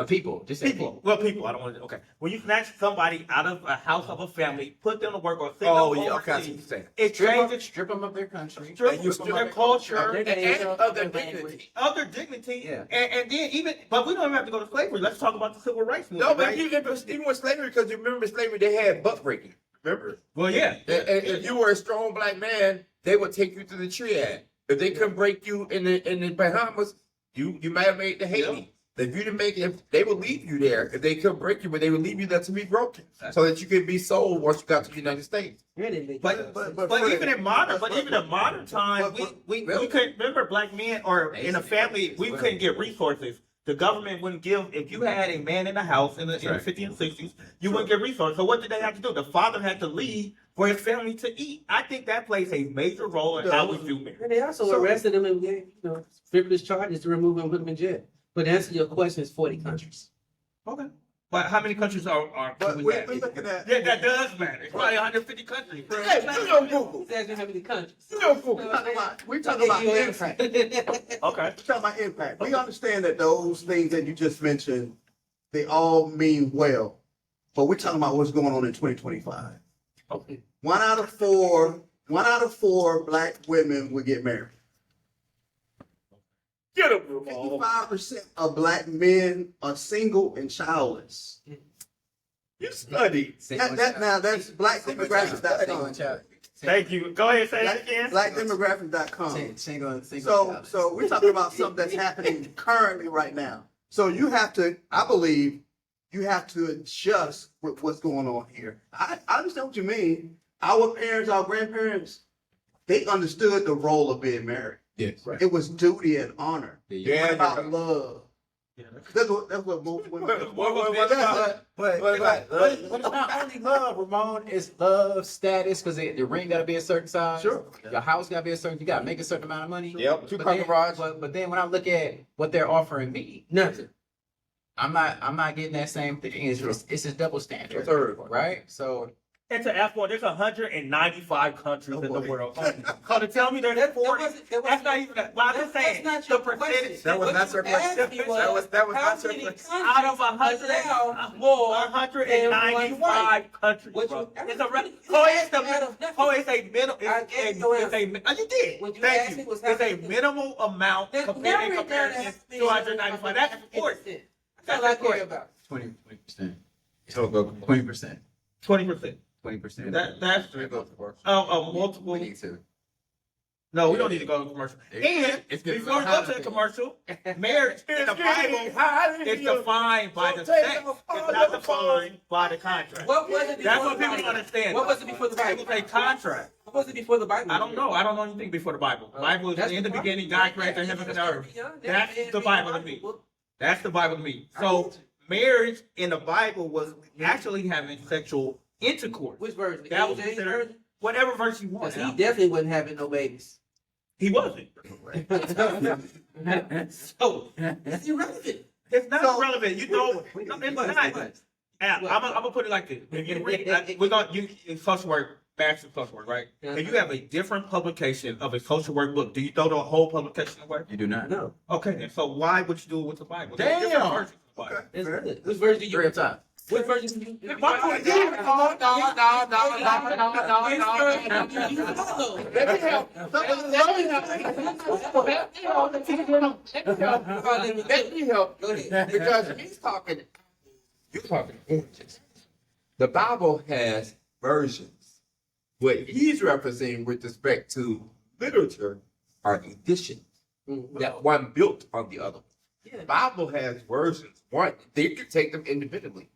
people. Just say people. Well, people. I don't want to. Okay. When you snatch somebody out of a house of a family, put them to work or send them overseas, it changes. Strip them of their country, strip them of their culture, and of their dignity. Of their dignity. Yeah. And then even, but we don't even have to go to slavery. Let's talk about the civil rights movement. No, but even with slavery, because you remember slavery, they had butt breaking. Remember? Well, yeah. If you were a strong black man, they would take you to the triad. If they couldn't break you in the Bahamas, you might have made the Haiti. If you didn't make it, they would leave you there. If they couldn't break you, but they would leave you there to be broken, so that you could be sold once you got to the United States. But even in modern times, we couldn't remember black men or in a family, we couldn't get resources. The government wouldn't give, if you had a man in the house in the 50s and 60s, you wouldn't get resources. So what did they have to do? The father had to leave for his family to eat. I think that plays a major role in how we do marriage. And they also arrested him and gave frivolous charges to remove him and put him in jail. But to answer your question, it's 40 countries. Okay. But how many countries are but we're looking at... Yeah, that does matter. It's probably 150 countries. Hey, you know Google. He's asking how many countries. You know Google. We're talking about impact. Okay. We're talking about impact. We understand that those things that you just mentioned, they all mean well. But we're talking about what's going on in 2025. Okay. One out of four black women will get married. Get them, 55% of black men are single and childless. You study. That's blackdemographics.com. Thank you. Go ahead, say it again. Blackdemographics.com. Single So we're talking about something that's happening currently right now. So you have to, I believe, you have to adjust with what's going on here. I understand what you mean. Our parents, our grandparents, they understood the role of being married. Yes. Right. It was duty and honor. Yeah, it was about love. Yeah, that's what most women. But it's not only love, Ramon. It's love, status, because the ring got to be a certain size. Sure. Your house got to be a certain. You got to make a certain amount of money. Yep. But then when I look at what they're offering me, nothing. I'm not getting that same thing. It's a double standard, right? So. And to ask for, there's 195 countries in the world. So to tell me there's 40, that's not even that. Well, I'm just saying, the percentage. That was not your question. That was not your question. Out of 195 countries, bro. It's a minimal. You did. Thank you. It's a minimal amount compared to 295. That's 40. That's all I care about. 20%. 20%. 20%. 20%. 20%. That's multiple. We need to. No, we don't need to go to commercial. And before we go to the commercial, marriage in the Bible is defined by the sex. It's not defined by the contract. What was it before That's what the people Bible? don't understand. What was it before the Bible? It's a contract. What was it before the Bible? I don't know. I don't know anything before the Bible. The Bible is That's in the the beginning, Bible. God created the heavens and earth. Yeah, That's the Bible to me. That's the Bible to me. So marriage in the Bible was actually having sexual intercourse. Which version? The That King was James considered version? whatever verse you want. Because he definitely wasn't having no babies. He wasn't. So It's irrelevant. it's not relevant. You know, it's not. Al, I'm gonna put it like this. We're gonna in social work, bachelor social work, right? If you have a different publication of a social work book, do you throw the whole publication away? You do not. No. Okay, and so why would you do it with the Bible? There's Damn. different versions of the Bible. It's good. Which version do you Three up top. Which version do you No. Let me help. Go ahead. Because he's talking, you're talking images. The Bible has versions. What he's referencing with respect to literature are editions. That one built on the other. Yeah. The Bible has versions. One, they can take them independently.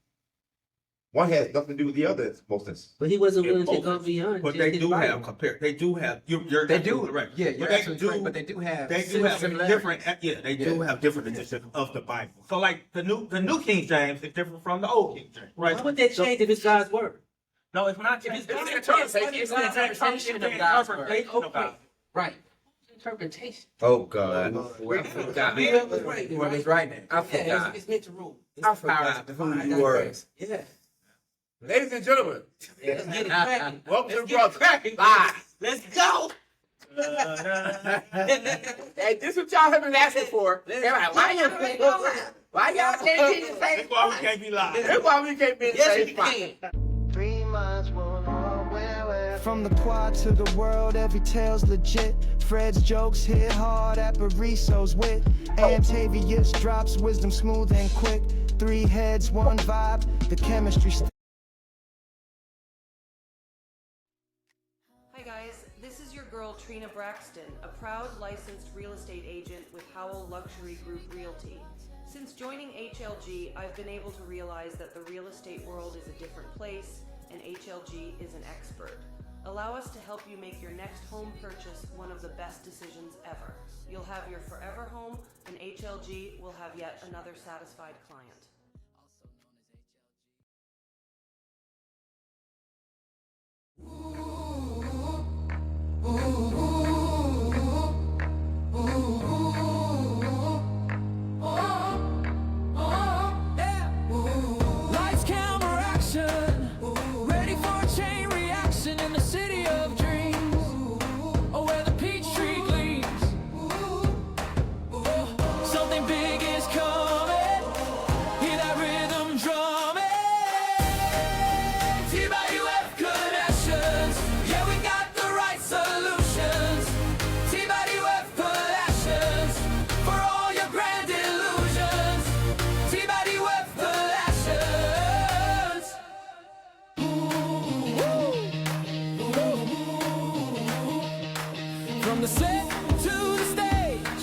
One has nothing to do with the other. Most instances. But he wasn't willing to Most go beyond. But just they his do Bible. have compare. They do have. You're They absolutely do. correct. Yeah, but you're they absolutely do. correct. But they do have. They do have similarities. different. Yeah, they do have different editions of the Bible. So like the new King James is different from the old King James, right? Why would that change if it's God's word? No, it's not. If it's It's God's interpretation. it's an interpretation of God's word. Interpretation of God's Right. Interpretation. Oh God. Whoever's right. Whoever's right now. I Yeah, forgot. it's meant to rule. It's I the power forgot to who define. you were. Yeah. Ladies and gentlemen, Let's get it cracking. welcome to Let's the get it Brothaz. cracking. Live. Let's go. Hey, this is what y'all have been asking for. Everybody, why y'all can't be in the same That's why we spot? can't be live. That's why we can't be in the Yes, same you spot. can. 3 months won't all well. From the quad to the world, every tale's legit. Fred's jokes hit hard, Apariso's wit. Antavius drops wisdom smooth and quick. 3 heads, 1 vibe, the chemistry. Hi guys, this is your girl Trina Braxton, a proud licensed real estate agent with Howell Luxury Group Realty. Since joining HLG, I've been able to realize that the real estate world is a different place and HLG is an expert. Allow us to help you make your next home purchase one of the best decisions ever. You'll have your forever home and HLG will have yet another satisfied client. Lights, camera, action. Ready for a chain reaction in the city of dreams. Oh, where the peach tree gleams. Something big is coming. Hear that rhythm drumming. T-by-UF connections. Yeah, we got the right solutions. T-by-UF passions for all your grand illusions. T-by-UF passions. From the set to the stage,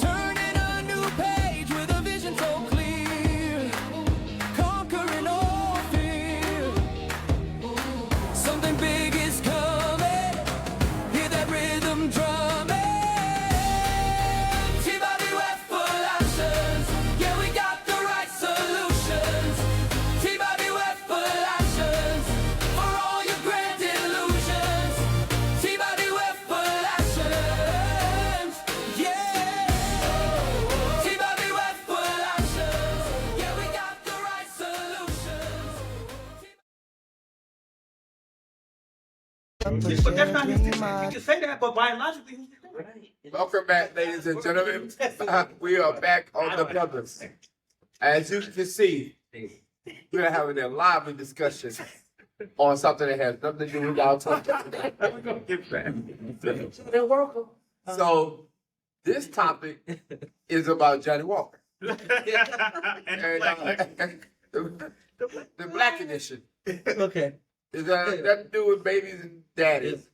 turning a new page with a vision so clear, conquering all fear. Something big is coming, hear that rhythm drumming. T-by-UF passions, yeah, we got the right solutions. T-by-UF passions for all your grand illusions. T-by-UF passions, yeah. T-by-UF passions, yeah, we got the right solutions. But that's not his decision. You can say that, but biologically, he's different. Welcome back, ladies and gentlemen. We are back on the Brothers. As you can see, we're having a lively discussion on something that has nothing to do with our topic. We're gonna get back. So, this topic is about Johnny Walker. And the black edition. Okay. Is that to do with babies and daddies?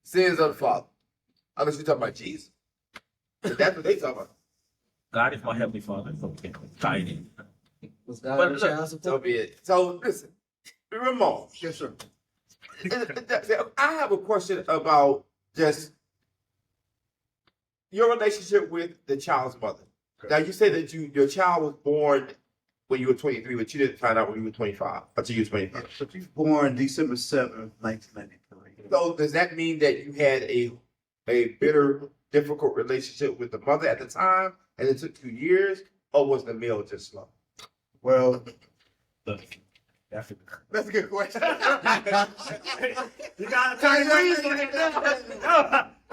Sins of the father. Unless you're talking about Jesus. But that's what they talking about. God is my heavenly father. Okay. Tiny. Was God But a child so support? be it. So listen, Ramon. Yes, sir. I have a question about just your relationship with the child's mother. Now you say that your child was born when you were 23, but you didn't find out when you were 25 until you were 25. So she was born December 7th, 1993. So does that mean that you had a bitter, difficult relationship with the mother at the time, and it took 2 years, or was the meal just slow? Well, that's a good question. You got to turn it.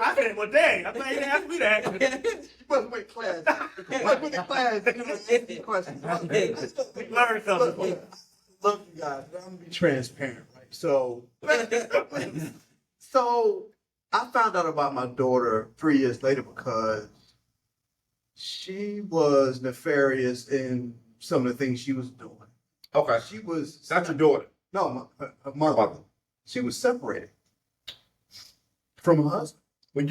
I said, well, dang, I'm glad you didn't ask me that. you must wait class. You must wait class. You questions. We learned something. Look, you guys, I'm gonna be transparent, right? So, so I found out about my daughter 3 years later because she was nefarious in some of the things she was doing. Okay. She was not your daughter. No, her mother. She was separated from her husband. When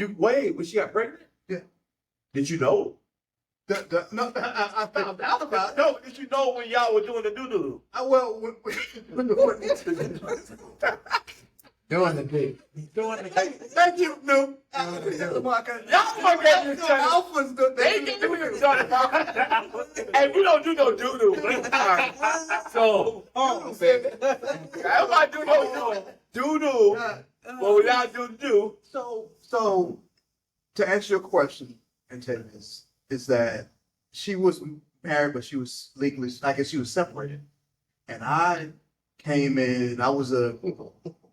she got pregnant? Yeah. Did you know? No, I found out about it. No, did you know when y'all were doing the doo-doo? Well, Doing the big. Thank you, no. Y'all forget this Alpha's good. They give me a son. Hey, we don't do no doo-doo. So, everybody do no doo-doo. Well, we not do. So, to answer your question, and tennis, is that she was married, but she was legally, I guess she was separated. And I came in, I was a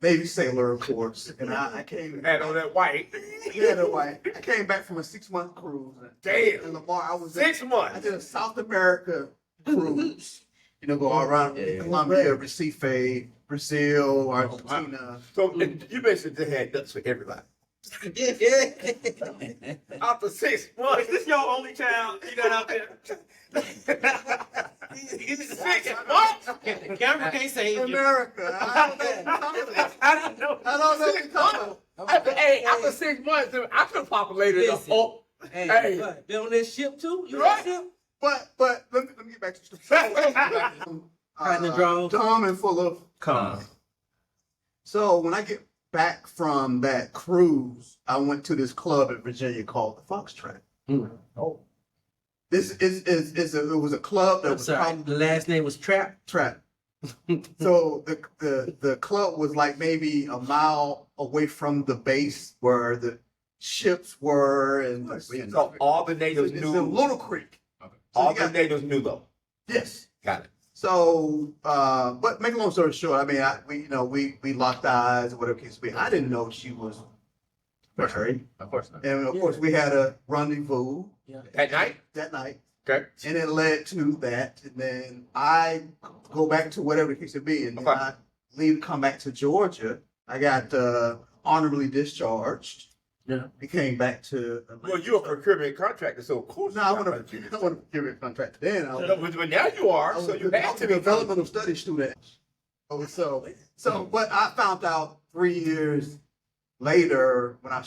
Navy sailor, of course, and I came. Had on that white. Yeah, that white. I came back from a 6-month cruise. Damn. In Lamar, I was 6 months. I did a South America cruise. Go all around Colombia, Recife, Brazil, Argentina. So you basically had nuts for everybody. After 6 months. Is this your only child you got out there? 6 months? The camera can't save you. America. I don't know. I don't know what you're talking about. Hey, after 6 months, I could have populated the whole. Hey, what? Been on this ship too? You Right. ship? But let me get back to the story. Dumb and full of Come. So when I get back from that cruise, I went to this club in Virginia called the Foxtrot. Oh. It was a club that was called, the last name was Trap. So the club was like maybe a mile away from the base where the ships were, and So all the natives it's knew. in Little Creek. So All you the got- natives knew though. Yes. Got it. So, but make a long story short, I mean, we locked eyes or whatever case be. I didn't know she was married. Of course not. And of course, we had a rendezvous At night? that night. Okay. And it led to that. And then I go back to whatever the case it be. And then I come back to Georgia. I got honorably discharged. Yeah. We came back to Atlanta. Well, you're a procurement contractor, so of course. No, I want to give it a contract then. But now you are, so you had to be. Developmental studies student. Oh, so, but I found out 3 years later when I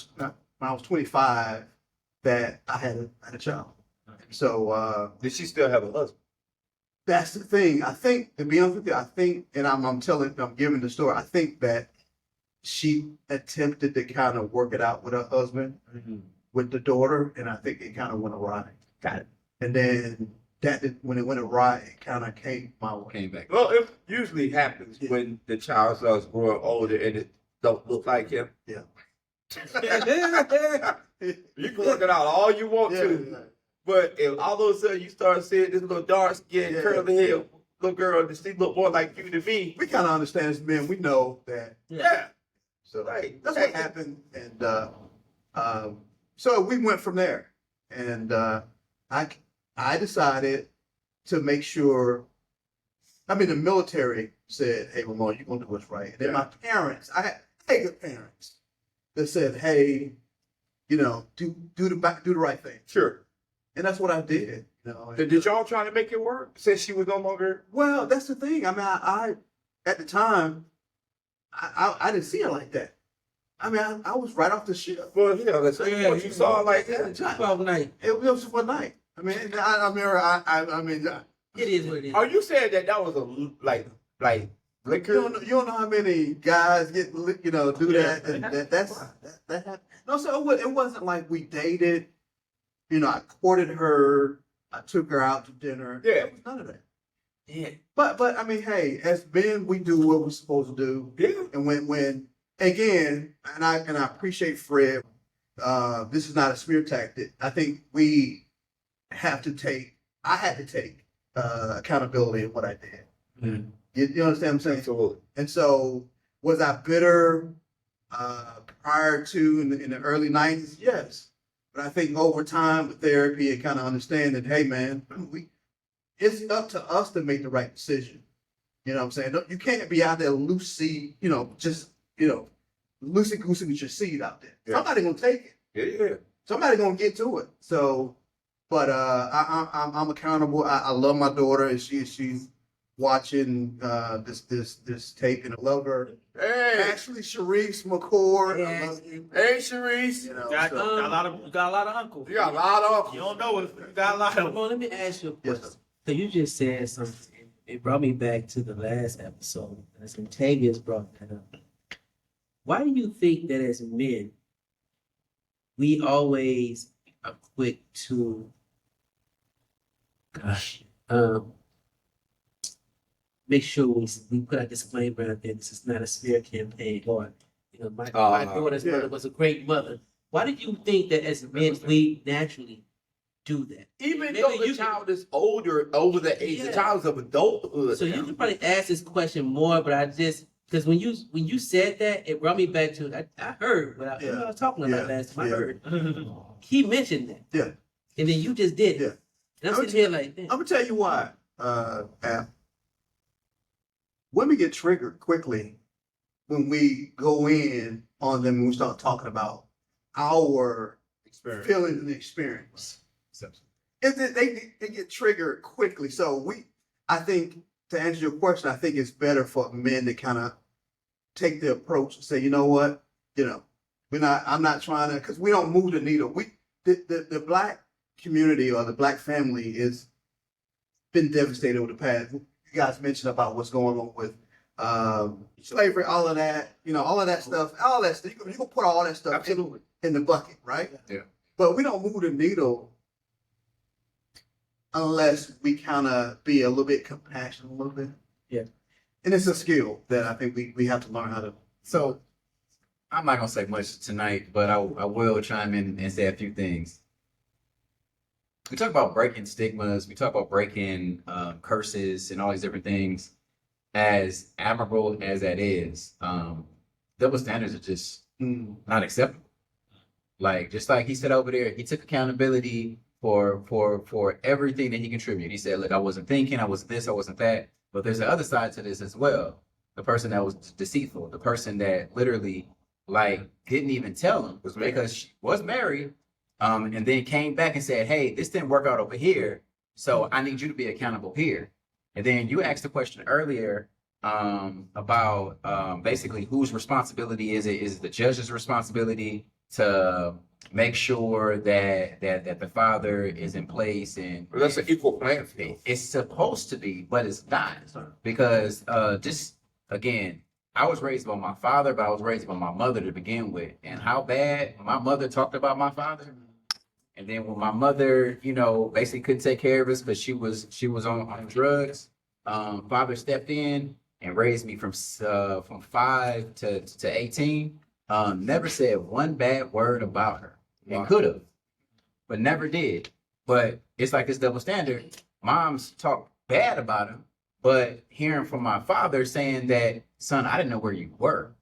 was 25 that I had a child. So, did she still have a husband? That's the thing. I think, to be honest with you, and I'm giving the story. I think that she attempted to kind of work it out with her husband, with the daughter, and I think it kind of went awry. Got it. And then when it went awry, it kind of came my way. Came back. Well, it usually happens when the child starts growing older and it don't look like him. Yeah. You can work it out all you want to, but if all of a sudden you start seeing this little dark skinned, curly hair little girl that she look more like you than me, we kind of understand as men. We know that. Yeah. So that's what happened, and so we went from there, and I decided to make sure. I mean, the military said, "Hey, Ramon, you're gonna do what's right." And then my parents, I had good parents that said, "Hey, do the right thing." Sure. And that's what I did. You know. Did y'all try to make it work since she was no longer? Well, that's the thing. I mean, I at the time, I didn't see her like that. I mean, I was right off the ship. Well, yeah, that's what you saw like that. Just one night. It was just one night. I mean, I mean, It is what it is. Are you saying that was a like liquor? You don't know how many guys get do that. That happened. No, so it wasn't like we dated. You know, I courted her. I took her out to dinner. Yeah, it was none of that. Yeah, but I mean, hey, as men, we do what we're supposed to do. Yeah, and when again, and I appreciate Fred. This is not a smear tactic. I think we have to take. I had to take accountability of what I did. Mm-hmm. You understand what I'm saying? Absolutely. And so, was I bitter prior to in the early 90s? Yes. But I think over time with therapy and kind of understanding, hey man, it's up to us to make the right decision. You know what I'm saying? You can't be out there loosey, loosey-goosey with your seed out there. Yeah. Somebody gonna take it. Yeah. Somebody gonna get to it. So, but I'm accountable. I love my daughter, and she's watching this tape, and I love her. Hey, actually, Sharice McCord. I love you. Hey, Sharice. You got a lot of uncles. You got a lot of uncles. You don't know if you got a lot of. Well, let me ask you a question. So you just said something. It brought me back to the last episode. As Tavius brought that up. Why do you think that as men, we always are quick to, make sure we put a disclaimer out there. This is not a smear campaign, or my daughter's mother was a great mother. Why do you think that as men we naturally do that? Even though the child is over the age, the child is of adulthood. So you can probably ask this question more, but I just because when you said that, it brought me back to I heard what I was talking about last time. I heard he mentioned that. Yeah, and then you just did it. And I'm sitting here like, damn. I'm gonna tell you why. Women get triggered quickly when we go in on them and we start talking about our feelings and experience. They get triggered quickly. So I think to answer your question, I think it's better for men to kind of take the approach and say, you know what, I'm not trying to, because we don't move the needle. The black community or the black family has been devastated over the past. You guys mentioned about what's going on with slavery, all of that, all of that stuff, You can put all that stuff in the bucket, right? Yeah. But we don't move the needle unless we kind of be a little bit compassionate, a little bit. Yeah. And it's a skill that I think we have to learn how to. So I'm not gonna say much tonight, but I will chime in and say a few things. We talk about breaking stigmas. We talk about breaking curses and all these different things. As admirable as that is, double standards are just not acceptable. Like, just like he said over there, he took accountability for everything that he contributed. He said, look, I wasn't thinking, I wasn't this, I wasn't that. But there's the other side to this as well. The person that was deceitful, the person that literally didn't even tell him because she was married. And then came back and said, hey, this didn't work out over here, so I need you to be accountable here. And then you asked the question earlier about basically whose responsibility is it? Is it the judge's responsibility to make sure that the father is in place? And that's an equal playing field. It's supposed to be, but it's not. Because just, again, I was raised by my father, but I was raised by my mother to begin with. And how bad my mother talked about my father. And then when my mother, basically couldn't take care of us, but she was on drugs, father stepped in and raised me from 5 to 18. Never said one bad word about her. Wow. And could have, but never did. But it's like this double standard. Moms talk bad about him, but hearing from my father saying that, son, I didn't know where you were.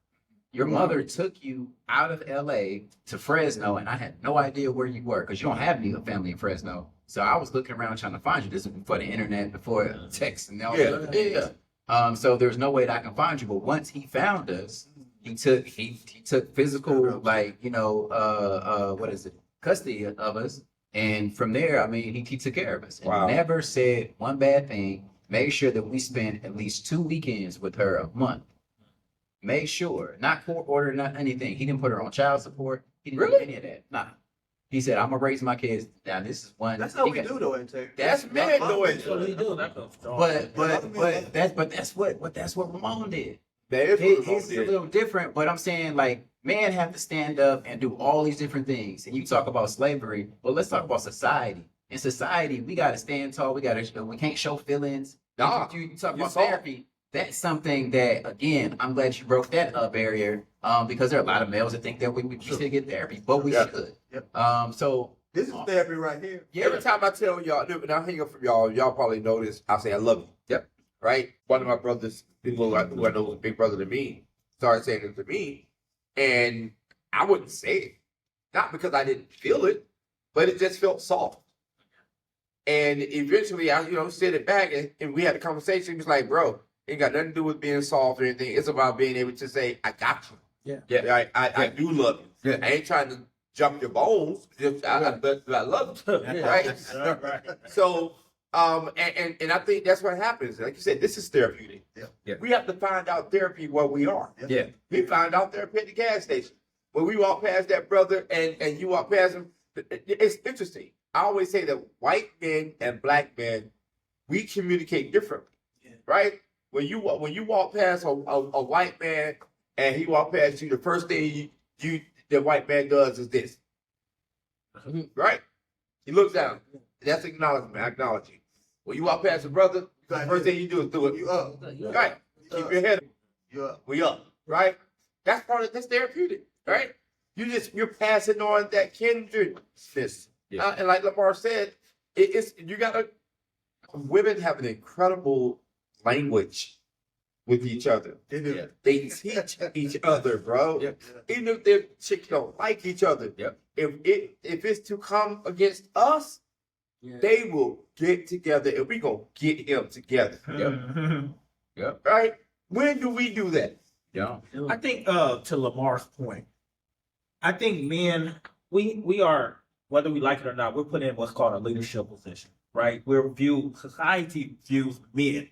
Your mother took you out of LA to Fresno, and I had no idea where you were because you don't have any family in Fresno. So I was looking around trying to find you. This was before the internet, before text and all that. Yeah. So there's no way that I can find you. But once he found us, he took physical, custody of us. And from there, I mean, he took care of us and Wow. never said one bad thing. Made sure that we spent at least 2 weekends with her a month. Made sure, not court order, not anything. He didn't put her on child support. He didn't do any of that. Nah. He said, "I'm gonna raise my kids." Now this is one. That's how we do though, intake. That's men doing That's what we it. do. But that's what Ramon did. That is what Ramon His is a did. little different, but I'm saying like men have to stand up and do all these different things. And you talk about slavery, well, let's talk about society. In society, we gotta stand tall. We can't show feelings. Nah, You talk you about saw. therapy. That's something that, again, I'm glad you broke that barrier. Because there are a lot of males that think that we should get therapy, but we should. Yep. So This is therapy right here. Every time I tell y'all, and I hang up from y'all probably know this. I say I love you. Yep. Right. One of my brothers, people who I know was a big brother to me, started saying it to me, and I wouldn't say it, not because I didn't feel it, but it just felt soft. And eventually, I said it back, and we had a conversation. He was like, "Bro, it ain't got nothing to do with being soft or anything. It's about being able to say, I got you. Yeah. I do love you. Yeah. I ain't trying to jump your bones, but I love you. Right? So, and I think that's what happens. Like you said, this is therapeutic. Yeah. We have to find out therapy where we are. Yeah. We find out therapy at the gas station. When we walk past that brother and you walk past him, it's interesting. I always say that white men and black men, we communicate differently, right? When you walk past a white man and he walk past you, the first thing the white man does is this, right? He looks down. That's acknowledgement. I acknowledge you. When you walk past a brother, the first thing you do is do it. You up. Right. Keep your head up. You up. We up, right? That's that's therapeutic, right? You're passing on that kindredness. Yeah. And like Lamar said, women have an incredible language with each other. They do. They teach each other, bro. Yep. Even if their chicks don't like each other. Yep. If it's to come against us, they will get together and we gonna get him together. Yep. Right? When do we do that? Yeah. I think to Lamar's point, I think men, we are, whether we like it or not, we're put in what's called a leadership position, right? Society views men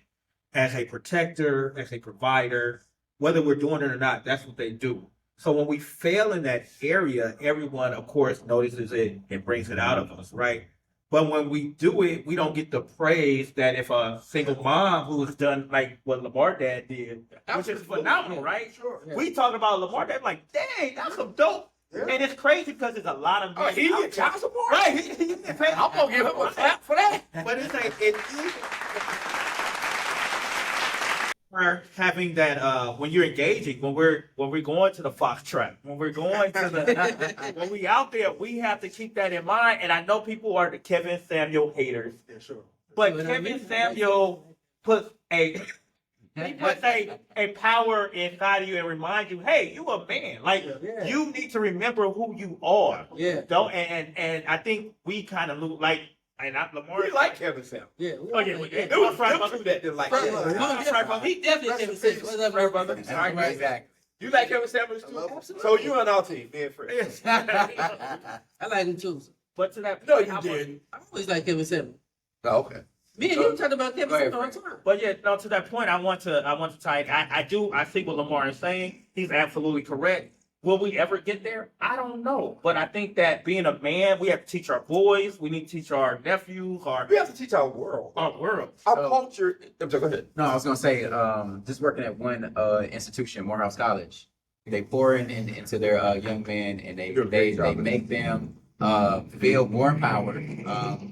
as a protector, as a provider, whether we're doing it or not, that's what they do. So when we fail in that area, everyone, of course, notices it and brings it out of us, right? But when we do it, we don't get the praise that if a single mom who has done like what Lamar Dad did, which is phenomenal, right? Sure. We talking about Lamar Dad, like, dang, that's some dope. Yeah. And it's crazy because there's a lot of men He out get there. child support? Right, he get paid. I'm gonna give him a clap for that. But it's like we're having that when you're engaging, when we're going to the fox trap, when we're going to the when we out there, we have to keep that in mind. And I know people are the Kevin Samuel haters. Yeah, sure. But Kevin Samuel puts a power inside of you and reminds you, hey, you a man. Like you need to remember who you are. Yeah. Don't and I think we kind of lose like. And Lamar, We like Kevin Samuel. Yeah. Oh yeah, It was them two that didn't like Kevin Samuel. He definitely Kevin Samuel. What's up, Right, brother? Right. Exactly. You like Kevin Samuel too? Absolutely. So you on our team, me and Fred. I like him too. But to that No, point, you didn't. I always like Kevin Samuel. Oh, okay. Me and you talk about Kevin Go ahead, Samuel all the time. But yeah, no, to that point, I want to tie it. I see what Lamar is saying. He's absolutely correct. Will we ever get there? I don't know. But I think that being a man, we have to teach our boys. We need to teach our nephews. We have to teach our world. Our world. Our culture. I'm sorry, go ahead. No, I was gonna say, just working at one institution, Morehouse College, they pour into their young men, and they make them feel more empowered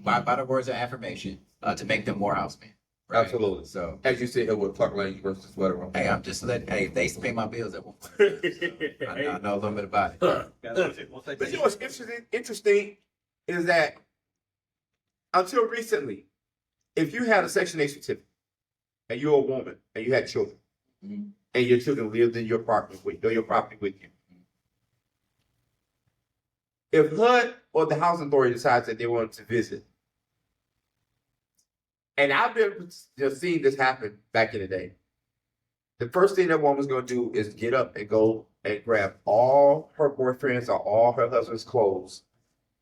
by the words of affirmation to make them Morehouse men. Right? Absolutely. So, as you said, it was Clark Lane University sweater on. hey, I'm just letting. Hey, they used to pay my bills at one point. I know a little bit about it. But you know what's interesting is that until recently, if you had a Section 8 certificate and you're a woman and you had children and your children lived in your apartment with your property with you, if HUD or the housing authority decides that they wanted to visit, and I've been just seeing this happen back in the day, the first thing that woman's going to do is get up and go and grab all her boyfriends or all her husband's clothes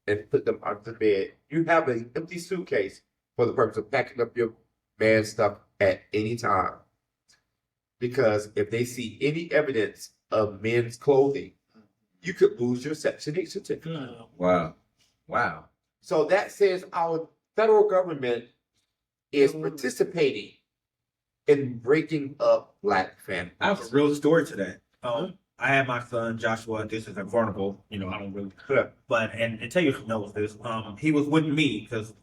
and put them under the bed. You have an empty suitcase for the purpose of packing up your man's stuff at any time. Because if they see any evidence of men's clothing, you could lose your Section 8 certificate. Wow. Wow. So that says our federal government is participating in breaking up Black families. I have a real story to that. I had my son Joshua. This is a vulnerable, I don't really. But and tell you if he knows this. He was with me because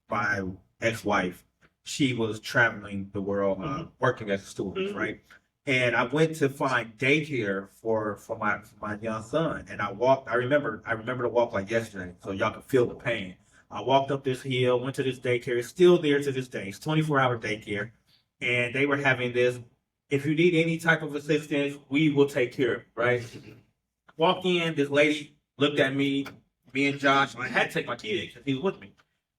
my ex-wife, she was traveling the world, working as a stewardess, right? And I went to find daycare for my young son, and I remember the walk like yesterday, so y'all can feel the pain. I walked up this hill, went to this daycare. It's still there to this day. It's 24-hour daycare, and they were having this. If you need any type of assistance, we will take care of it, right? Walk in, this lady looked at me and Josh. I had to take my kid because he was with me.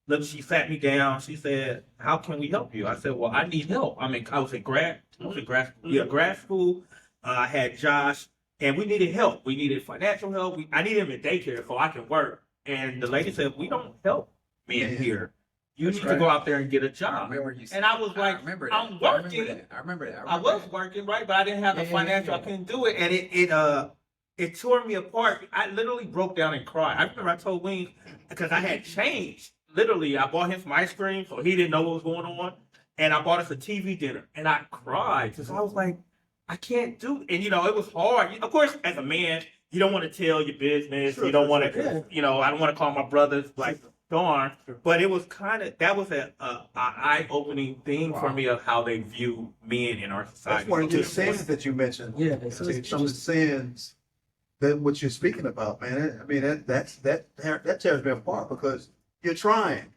Look, she sat me down. She said, "How can we help you?" I said, "Well, I need help. I was in grad school. I had Josh, and we needed help. We needed financial help. I needed him in daycare so I can work." And the lady said, "We don't help men here. You need to go out there and get a job." And I was like, "I'm working. I remember that. I was working, right? But I didn't have the financial. I couldn't do it, and it tore me apart. I literally broke down and cried. I remember I told Wayne because I had changed. Literally, I bought him some ice cream, so he didn't know what was going on, and I bought us a TV dinner, and I cried because I was like, I can't do it. And it was hard. Of course, as a man, you don't want to tell your business. You don't want to, I don't want to call my brothers like darn. But it was that was a eye-opening thing for me of how they view men in our society. That's one of your sins that you mentioned. Yeah, some of the sins that what you're speaking about, man. I mean, that tears me apart because you're trying.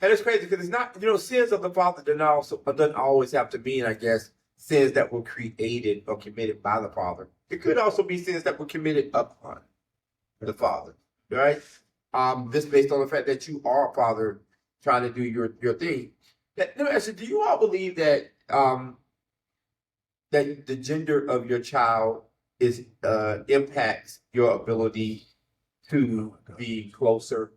And it's crazy because it's not, sins of the father doesn't always have to mean, I guess, sins that were created or committed by the father. It could also be sins that were committed upon the father, right? This based on the fact that you are a father trying to do your thing. Let me ask you, do you all believe that that the gender of your child impacts your ability to be closer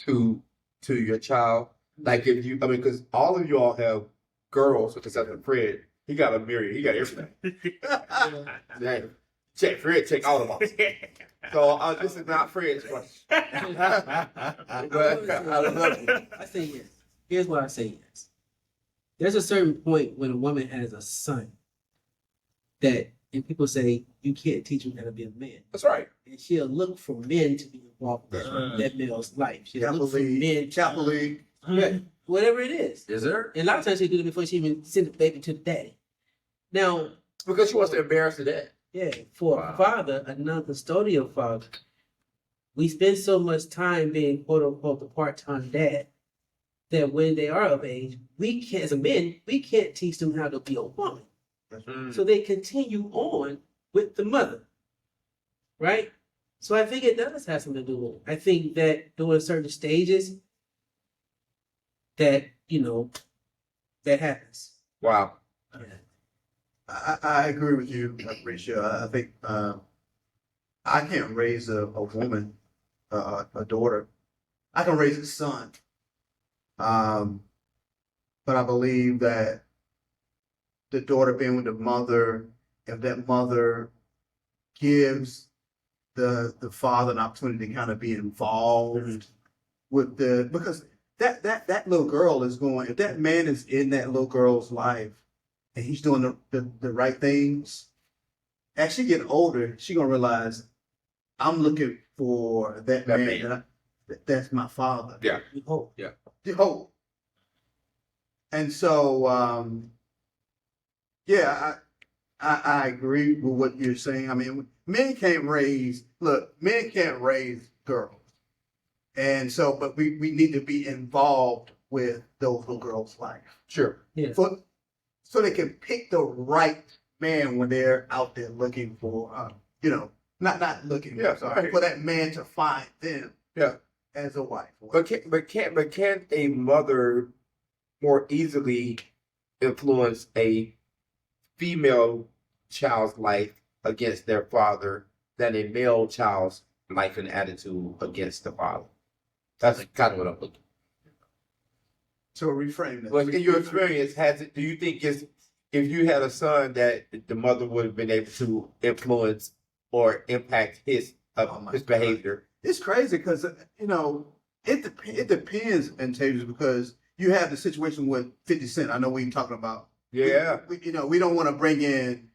to your child? Like because all of y'all have girls, except for Fred. He got a myriad. He got everything. Fred check all the boxes. So this is not Fred's question. But I love you. I say yes. Here's why I say yes. There's a certain point when a woman has a son and people say you can't teach him how to be a man. That's right. And she'll look for men to be involved in that male's life. She'll look for men. Chapel League. Whatever it is. Is there? And a lot of times she do it before she even send the baby to the daddy. Now, because she wants to embarrass the dad. Yeah, for a father, a non-custodial father, we spend so much time being quote unquote the part-time dad that when they are of age, we can't, as men, we can't teach them how to be a woman. So they continue on with the mother, right? So I think it does have something to do with it. I think that during certain stages, that that happens. Wow. Yeah. I agree with you, I'm pretty sure. I think I can't raise a woman, a daughter. I can raise a son. But I believe that the daughter being with the mother, if that mother gives the father an opportunity to kind of be involved with because that little girl is going, if that man is in that little girl's life, and he's doing the right things, as she get older, she gonna realize I'm looking for that man. That's my father. Yeah. We hope. Yeah. The hope. And so, I agree with what you're saying. I mean, men can't raise girls. And so, but we need to be involved with those little girls' life. Sure. Yeah. So they can pick the right man when they're out there looking for, not looking for that man to find them. Yeah. As a wife. But can a mother more easily influence a female child's life against their father than a male child's life and attitude against the father. That's kind of what I'm looking. So reframe that. Well, in your experience, do you think if you had a son that the mother would have been able to influence or impact his behavior? It's crazy because it depends, Antavius, because you have the situation with 50 Cent. I know what you're talking about. Yeah. We don't want to bring in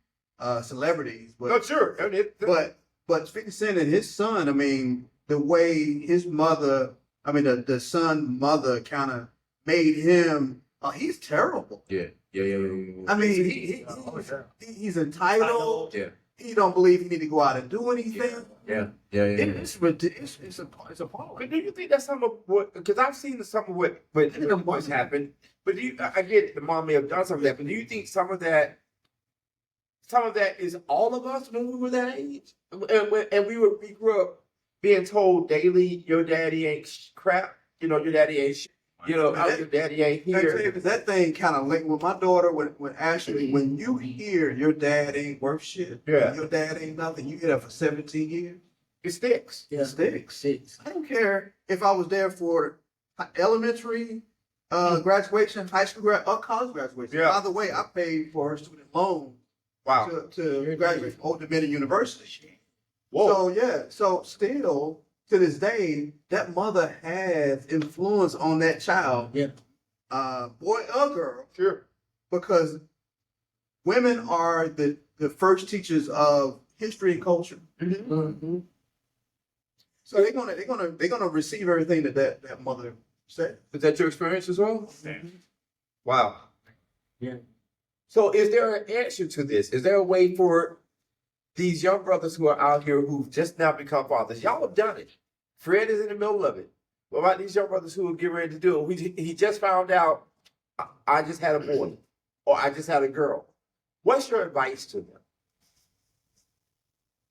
celebrities, but no, sure. But 50 Cent and his son, I mean, the way his mother, I mean, the son mother kind of made him. He's terrible. Yeah. I mean, he's entitled. Yeah. He don't believe he need to go out and do anything. Yeah. It's ridiculous. It's appalling. But do you think that's some of what? Because I've seen some of what's happened. But I get the mom may have done some of that. But do you think some of that is all of us when we were that age, and we grew up being told daily, your daddy ain't crap. Your daddy ain't shit. Your daddy ain't here. That thing kind of linked with my daughter when Ashley, when you hear your dad ain't worth shit, your dad ain't nothing, you hear that for 17 years. It sticks. Yeah. It sticks. I don't care if I was there for elementary graduation, high school or college graduation. Yeah. By the way, I paid for her student loan to graduate from Old Dominion University. Whoa. So still to this day, that mother has influence on that child. Yeah. Boy or girl. Sure. Because women are the first teachers of history and culture. Mm-hmm. Mm-hmm. So they're gonna receive everything that mother said. Is that your experience as well? Mm-hmm. Wow. Yeah. So is there an answer to this? Is there a way for these young brothers who are out here who've just now become fathers? Y'all have done it. Fred is in the middle of it. What about these young brothers who are getting ready to do it? He just found out, I just had a boy, or I just had a girl. What's your advice to them?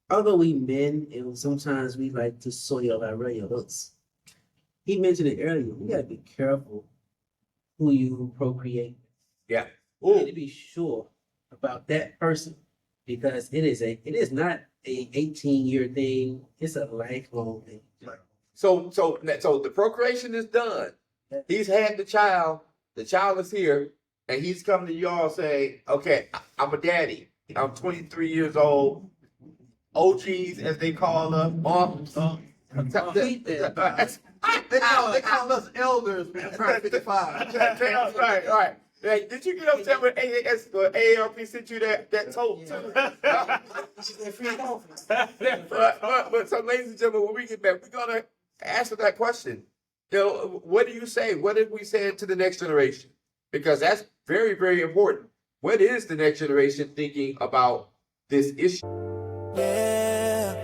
Although we men, and sometimes we like to soil our radionuts. He mentioned it earlier. We gotta be careful who you procreate. Yeah. You need to be sure about that person, because it is not a 18-year thing. It's a lifelong thing. So the procreation is done. He's had the child. The child is here, and he's coming to y'all saying, "Okay, I'm a daddy. I'm 23 years old. OGs, as they call us, moms. They call us elders when we turn 55. Right. Hey, did you get upset when AAS or AARP sent you that tote too? But so, ladies and gentlemen, when we get back, we're gonna answer that question. What do you say? What did we say to the next generation? Because that's very, very important. What is the next generation thinking about this issue? Yeah,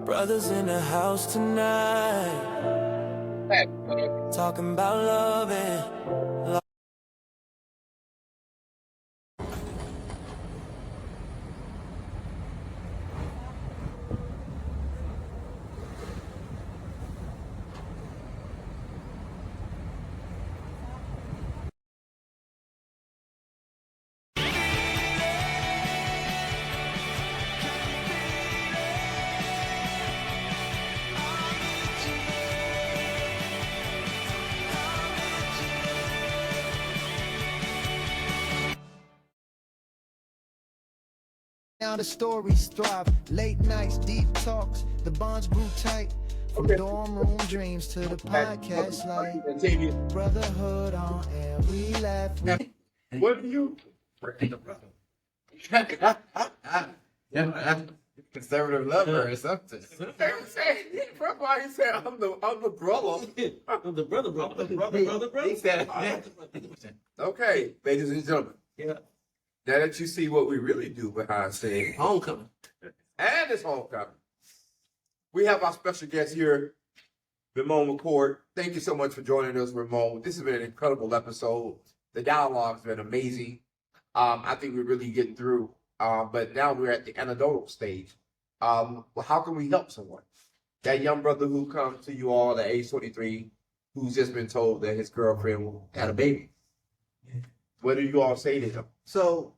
brothers in the house tonight, talking about loving. Now the stories thrive, late nights, deep talks, the bonds grew tight. From dorm room dreams to the podcast light. Brotherhood on air, we laugh. What do you? Conservative lover or something. He said, I'm the brother. I'm the brother. He said, okay, ladies and gentlemen. Yeah. Now that you see what we really do behind scenes. Homecoming. And it's homecoming. We have our special guest here, Ramon McCord. Thank you so much for joining us, Ramon. This has been an incredible episode. The dialogue's been amazing. I think we're really getting through. But now we're at the anecdotal stage. Well, how can we help someone? That young brother who comes to you all at age 23, who's just been told that his girlfriend had a baby. What do you all say to him? So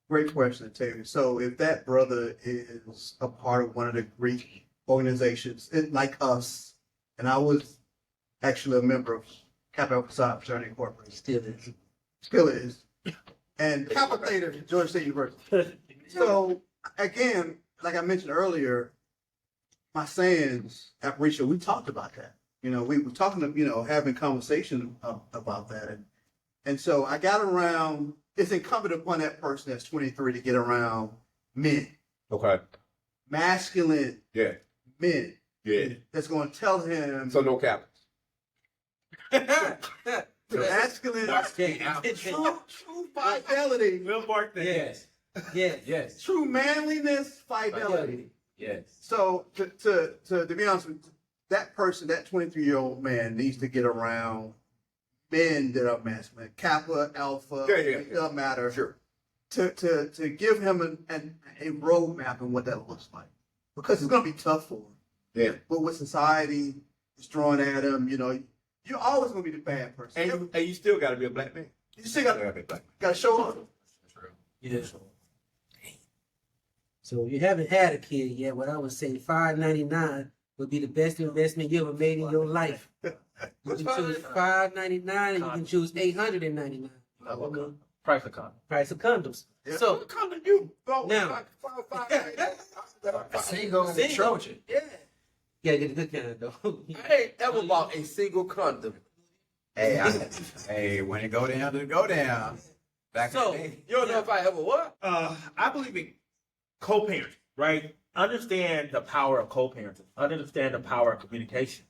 Great question, Taylor. So if that brother is a part of one of the Greek organizations, like us, and I was actually a member of Kappa Alpha Psi Fraternity Incorporated. Still is. And Kappa Theta, Georgia State University. So again, like I mentioned earlier, my sayings, Apparition, we talked about that. We were talking, having conversation about that. And so I got around, it's incumbent upon that person that's 23 to get around men. Okay. Masculine men. Yeah. That's going to tell him. So no cap. Masculine. True fidelity. We'll mark that. Yes. True manliness, fidelity. Yes. So to be honest with you, that person, that 23-year-old man needs to get around men that are masculine, Kappa, Alpha, it doesn't matter. Sure. To give him a roadmap and what that looks like. Because it's going to be tough for him. Yeah. But what society is throwing at him, you're always going to be the bad person. And you still got to be a black man. You still got to show up. Yeah. So you haven't had a kid yet. What I would say, $5.99 would be the best investment you ever made in your life. You can choose $5.99 and you can choose $899. Price of condoms. Price of condoms. Yeah. So what condom you bought? Now, single Trojan. Yeah. You gotta get the good kind though. I ain't ever bought a single condom. Hey, when it go down, it go down. Back so, in the day. you don't know if I ever what? I believe in co-parenting, right? Understand the power of co-parenting. Understand the power of communication.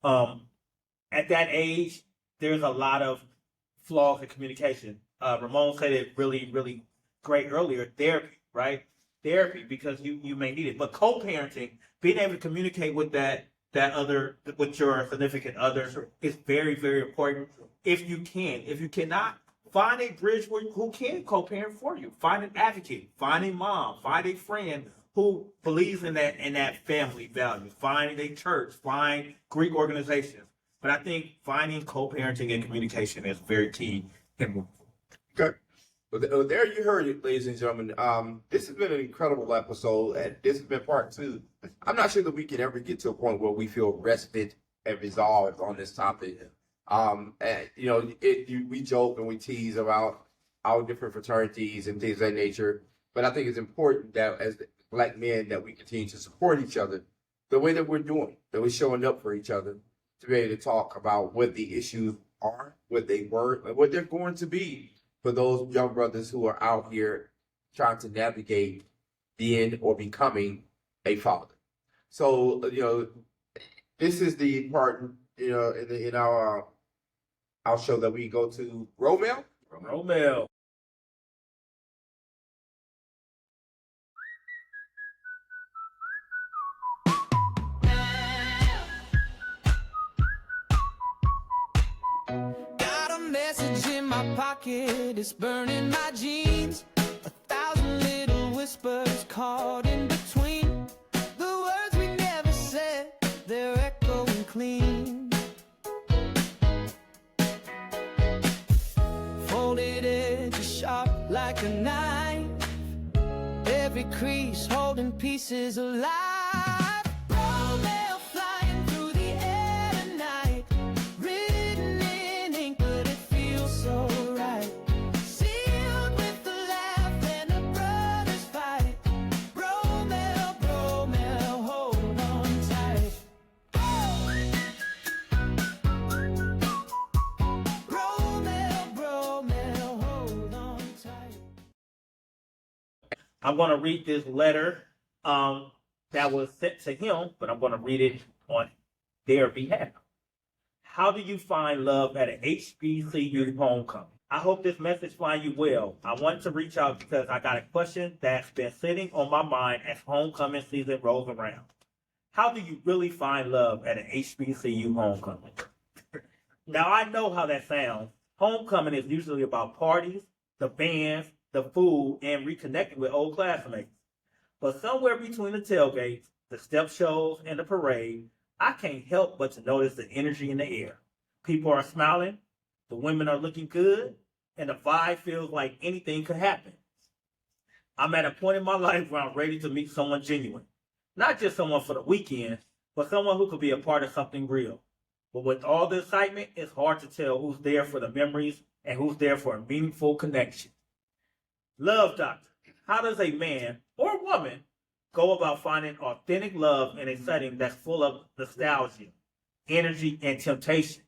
At that age, there's a lot of flaws in communication. Ramon said it really, really great earlier. Therapy, right? Therapy, because you may need it. But co-parenting, being able to communicate with that other, with your significant other, is very, very important. If you can, if you cannot, find a bridge who can co-parent for you. Find an advocate. Find a mom. Find a friend who believes in that family value. Find a church. Find Greek organizations. But I think finding co-parenting and communication is very key. Okay. Well, there you heard it, ladies and gentlemen. This has been an incredible episode, and this has been part 2. I'm not sure that we can ever get to a point where we feel rested and resolved on this topic. And, we joke and we tease about our different fraternities and things of that nature. But I think it's important that as Black men that we continue to support each other the way that we're doing, that we're showing up for each other, to be able to talk about what the issues are, what they were, and what they're going to be for those young brothers who are out here trying to navigate being or becoming a father. So, this is the part, in our show that we go to Romel. Romel. My pocket is burning my jeans. 1,000 little whispers caught in between. The words we never said, they're echoing clean. Folded edges sharp like a knife. Every crease holding pieces alive. Romeo flying through the air tonight. Written in ink, but it feels so right. Sealed with a laugh and a brother's fight. Romeo, Romeo, hold on tight. Romeo, Romeo, hold on tight. I'm going to read this letter that was sent to him, but I'm going to read it on their behalf. How do you find love at an HBCU homecoming? I hope this message finds you well. I wanted to reach out because I got a question that's been sitting on my mind as homecoming season rolls around. How do you really find love at an HBCU homecoming? Now, I know how that sounds. Homecoming is usually about parties, the bands, the food, and reconnecting with old classmates. But somewhere between the tailgates, the step shows, and the parade, I can't help but to notice the energy in the air. People are smiling, the women are looking good, and the vibe feels like anything could happen. I'm at a point in my life where I'm ready to meet someone genuine. Not just someone for the weekend, but someone who could be a part of something real. But with all the excitement, it's hard to tell who's there for the memories and who's there for a meaningful connection. Love Doctor. How does a man or woman go about finding authentic love in a setting that's full of nostalgia, energy, and temptation?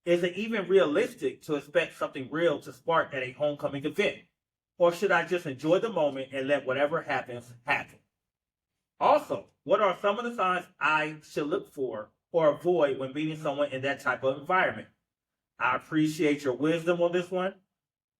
Is it even realistic to expect something real to spark at a homecoming event? Or should I just enjoy the moment and let whatever happens, happen? Also, what are some of the signs I should look for or avoid when meeting someone in that type of environment? I appreciate your wisdom on this one.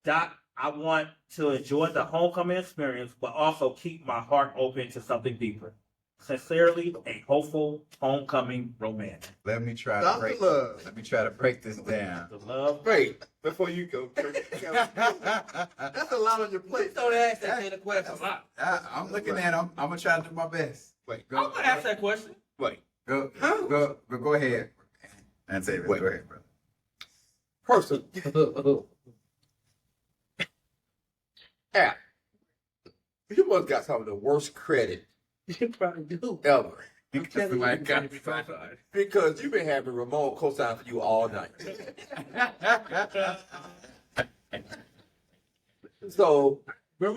Doc, I want to enjoy the homecoming experience, but also keep my heart open to something deeper. Sincerely, a hopeful homecoming romance. Let me try to Dr. break. Love. Let me try to break this down. The love. Wait, before you go. That's a lot on your plate. Don't ask that kind of question. I'm looking at them. I'm gonna try to do my best. Wait, I'm gonna ask that question. Wait. Go ahead. And say it. Go ahead, brother. Person. Yeah. You must got some of the worst credit You probably do. ever. Because Because you've been having Ramon co-sign for you all night. So you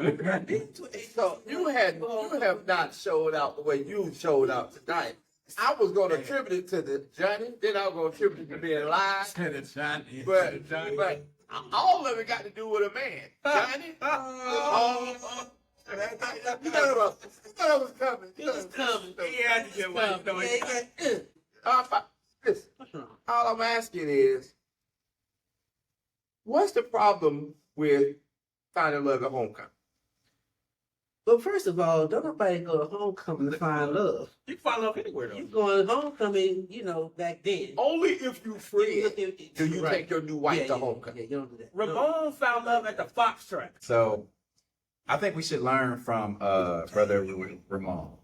have not showed out the way you showed out tonight. I was going to attribute it to the Johnny, then I was going to attribute it to being live. But all of it got to do with a man. Johnny, you thought it was coming. It was coming. He had to get one. Listen, all I'm asking is, what's the problem with finding love at homecoming? Well, first of all, don't nobody go to homecoming to find love. You can find love anywhere, though. You going homecoming, back then. Only if you free do you Right. take your new wife to homecoming. Yeah, you don't do that. Ramon found love at the Fox track. So, I think we should learn from Brother Ramon.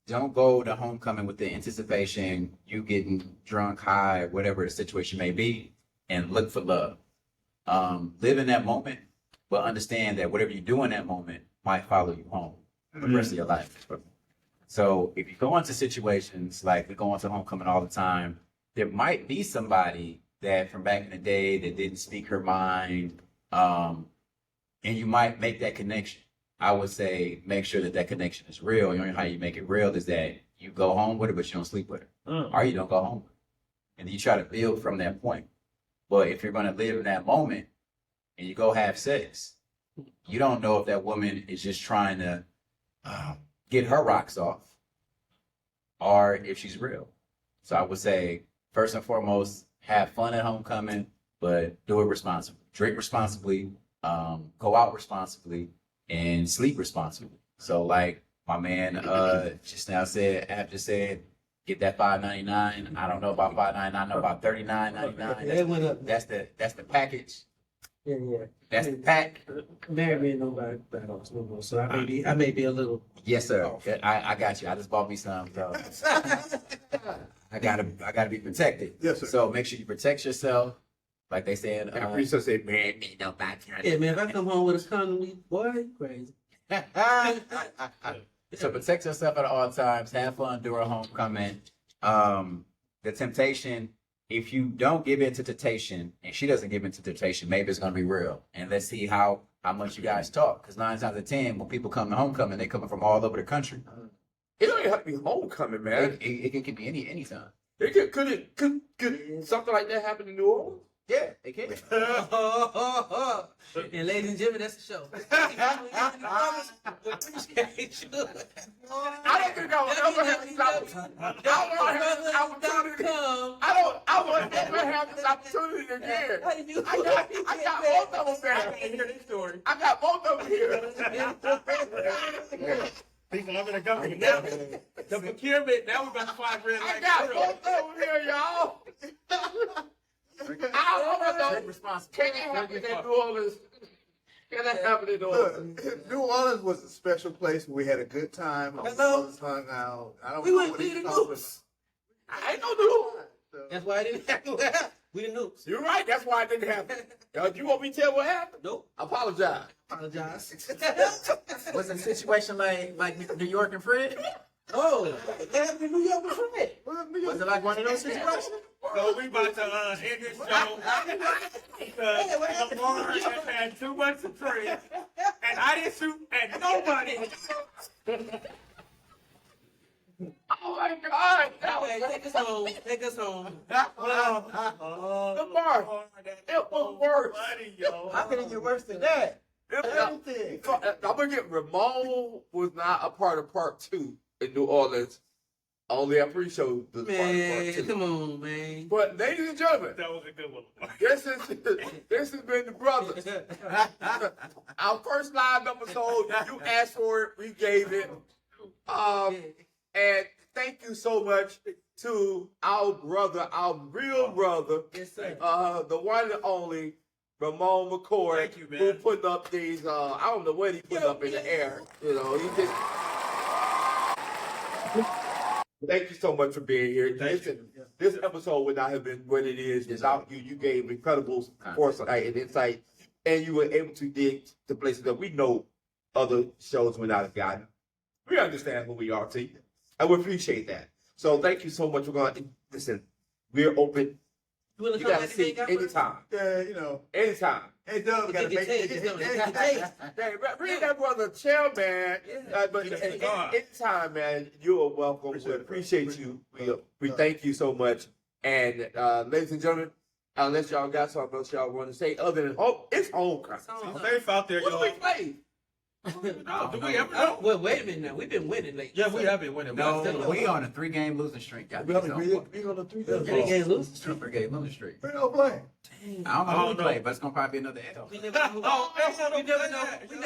Don't go to homecoming with the anticipation you getting drunk, high, whatever the situation may be, and look for love. Live in that moment, but understand that whatever you do in that moment might follow you home for the rest of your life. So if you go into situations like we go into homecoming all the time, there might be somebody that from back in the day that didn't speak her mind, and you might make that connection. I would say make sure that connection is real. You know how you make it real is that you go home with her, but you don't sleep with her, or you don't go home with her. And then you try to build from that point. But if you're going to live in that moment and you go have sex, you don't know if that woman is just trying to get her rocks off or if she's real. So I would say, first and foremost, have fun at homecoming, but do it responsibly. Drink responsibly, go out responsibly, and sleep responsibly. So like my man just now said, get that $5.99. I don't know about $5.99. I know about $39.99. That went up. That's the package. Yeah. That's the pack. Married me nobody battles no more, so I may be a little. Yes, sir. I got you. I just bought me some. So I gotta be protected. Yes, sir. So make sure you protect yourself. Like they said. I appreciate say, man, ain't nobody. Yeah, man. If I come home with a condom, boy, you crazy. So protect yourself at all times. Have fun during homecoming. The temptation. If you don't give in to temptation, and she doesn't give in to temptation, maybe it's gonna be real. And let's see how much you guys talk. Because 9 times out of 10, when people come to homecoming, they coming from all over the country. It don't even have to be homecoming, man. It can be any time. Could something like that happen in New Orleans? Yeah, it can. And ladies and gentlemen, that's the show. I don't think I will ever have this opportunity. I will never have this opportunity again. I got both of them there. I can't hear this story. I got both of them here. People are gonna go now. The procurement. Now we're about to find red light. I got both of them here, y'all. I don't know. Can it happen in New Orleans? Can that happen in New Orleans? New Orleans was a special place where we had a good time. Our brothers hung out. I don't We know went what to he the talking Noops. I ain't no new. That's why I didn't have to. We the Noops. You're right. That's why it didn't happen. You want me to tell what happened? Nope. Apologize. apologize. Was it a situation like New York and Fred? Oh, it happened in New York with Fred. Was it like one of those situations? So we about to end this show because LeBron has had too much to drink, and I didn't shoot at nobody. Oh my God! Take us home. Take us home. The bar. It was worse. How can it get worse than that? Everything. I'm gonna get Ramon was not a part of part 2 in New Orleans. Only I'm pretty sure the part of part 2. Come on, man. But ladies and gentlemen, That was a good one. this has been the Brothers. Our first live episode. You asked for it, we gave it. And thank you so much to our brother, our real brother, Yes, sir. the one and only Ramon McCoy, Thank you, man. who put up these. I don't know what he put up in the air. You know, he just. Thank you so much for being here. This episode would not have been what it is without you. You gave incredible foresight and insight, and you were able to dig to places that we know other shows would not have gotten. We understand who we are, T, and we appreciate that. So thank you so much. We're going to listen. We're open. You You got to see anytime. Yeah, you know. Anytime. Hey, Doug, gotta make it. Hey, bring that brother chill, man. But anytime, man, you are welcome. We appreciate you. We thank you so much. And ladies and gentlemen, unless y'all got something else y'all want to say other than it's homecoming. Safe out there, What do y'all. we play? Do we ever know? Well, wait a minute now. We've been winning lately. Yeah, we have been winning. No, we on a 3-game losing streak. We on a 3-game. 3-game losing streak. 3-game losing streak. We don't play. I don't know who we play, but it's gonna probably be another L. We never know. We never know.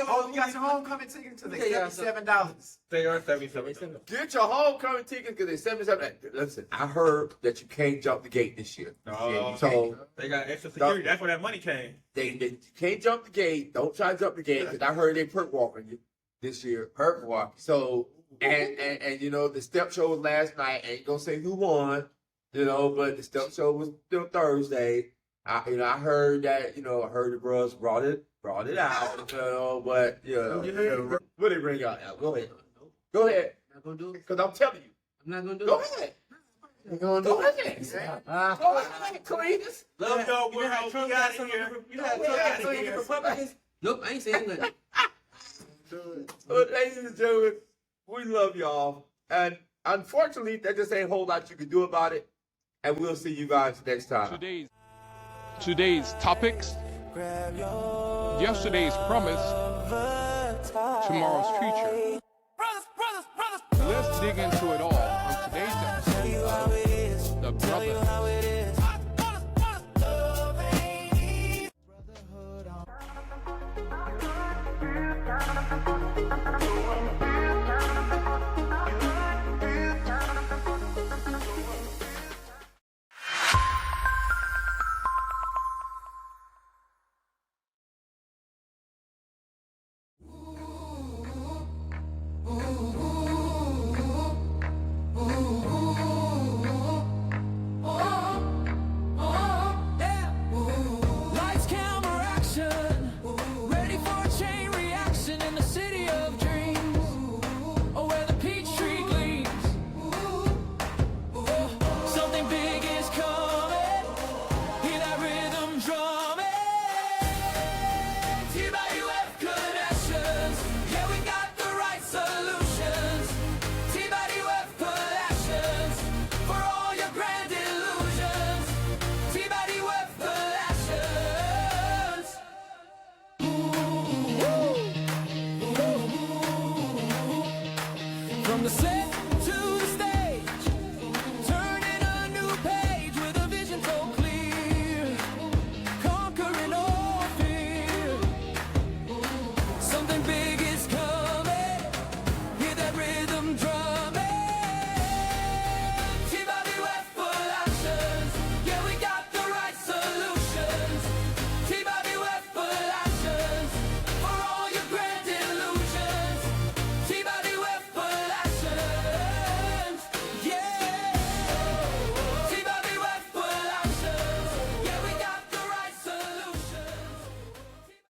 Oh, you got your homecoming tickets to the $77. They are 77. Get your homecoming tickets because they're 77. Listen, I heard that you can't jump the gate this year. No, So they got extra security. That's where that money came. you can't jump the gate. Don't try to jump the gate because I heard they perk walking you this year. Perk walk. So and you know the step show was last night. I ain't gonna say who won, you know, but the step show was still Thursday. I heard that, I heard the bros brought it out, but what they bring out? Go ahead. I'm not gonna do it. Because I'm telling you. I'm not gonna do Go it. ahead. Go ahead. Go ahead, Cletus. Love y'all. We're out. We out of here. Nope, I ain't saying nothing. But ladies and gentlemen, we love y'all. And unfortunately, there just ain't a whole lot you can do about it. And we'll see you guys next time. Today's topics, yesterday's promise, tomorrow's future. Let's dig into it all on today's episode of The Brothers. Lights, camera, action. Ready for a chain reaction in the city of dreams. Oh, where the peach tree gleams. Something big is coming. Hear that rhythm drum.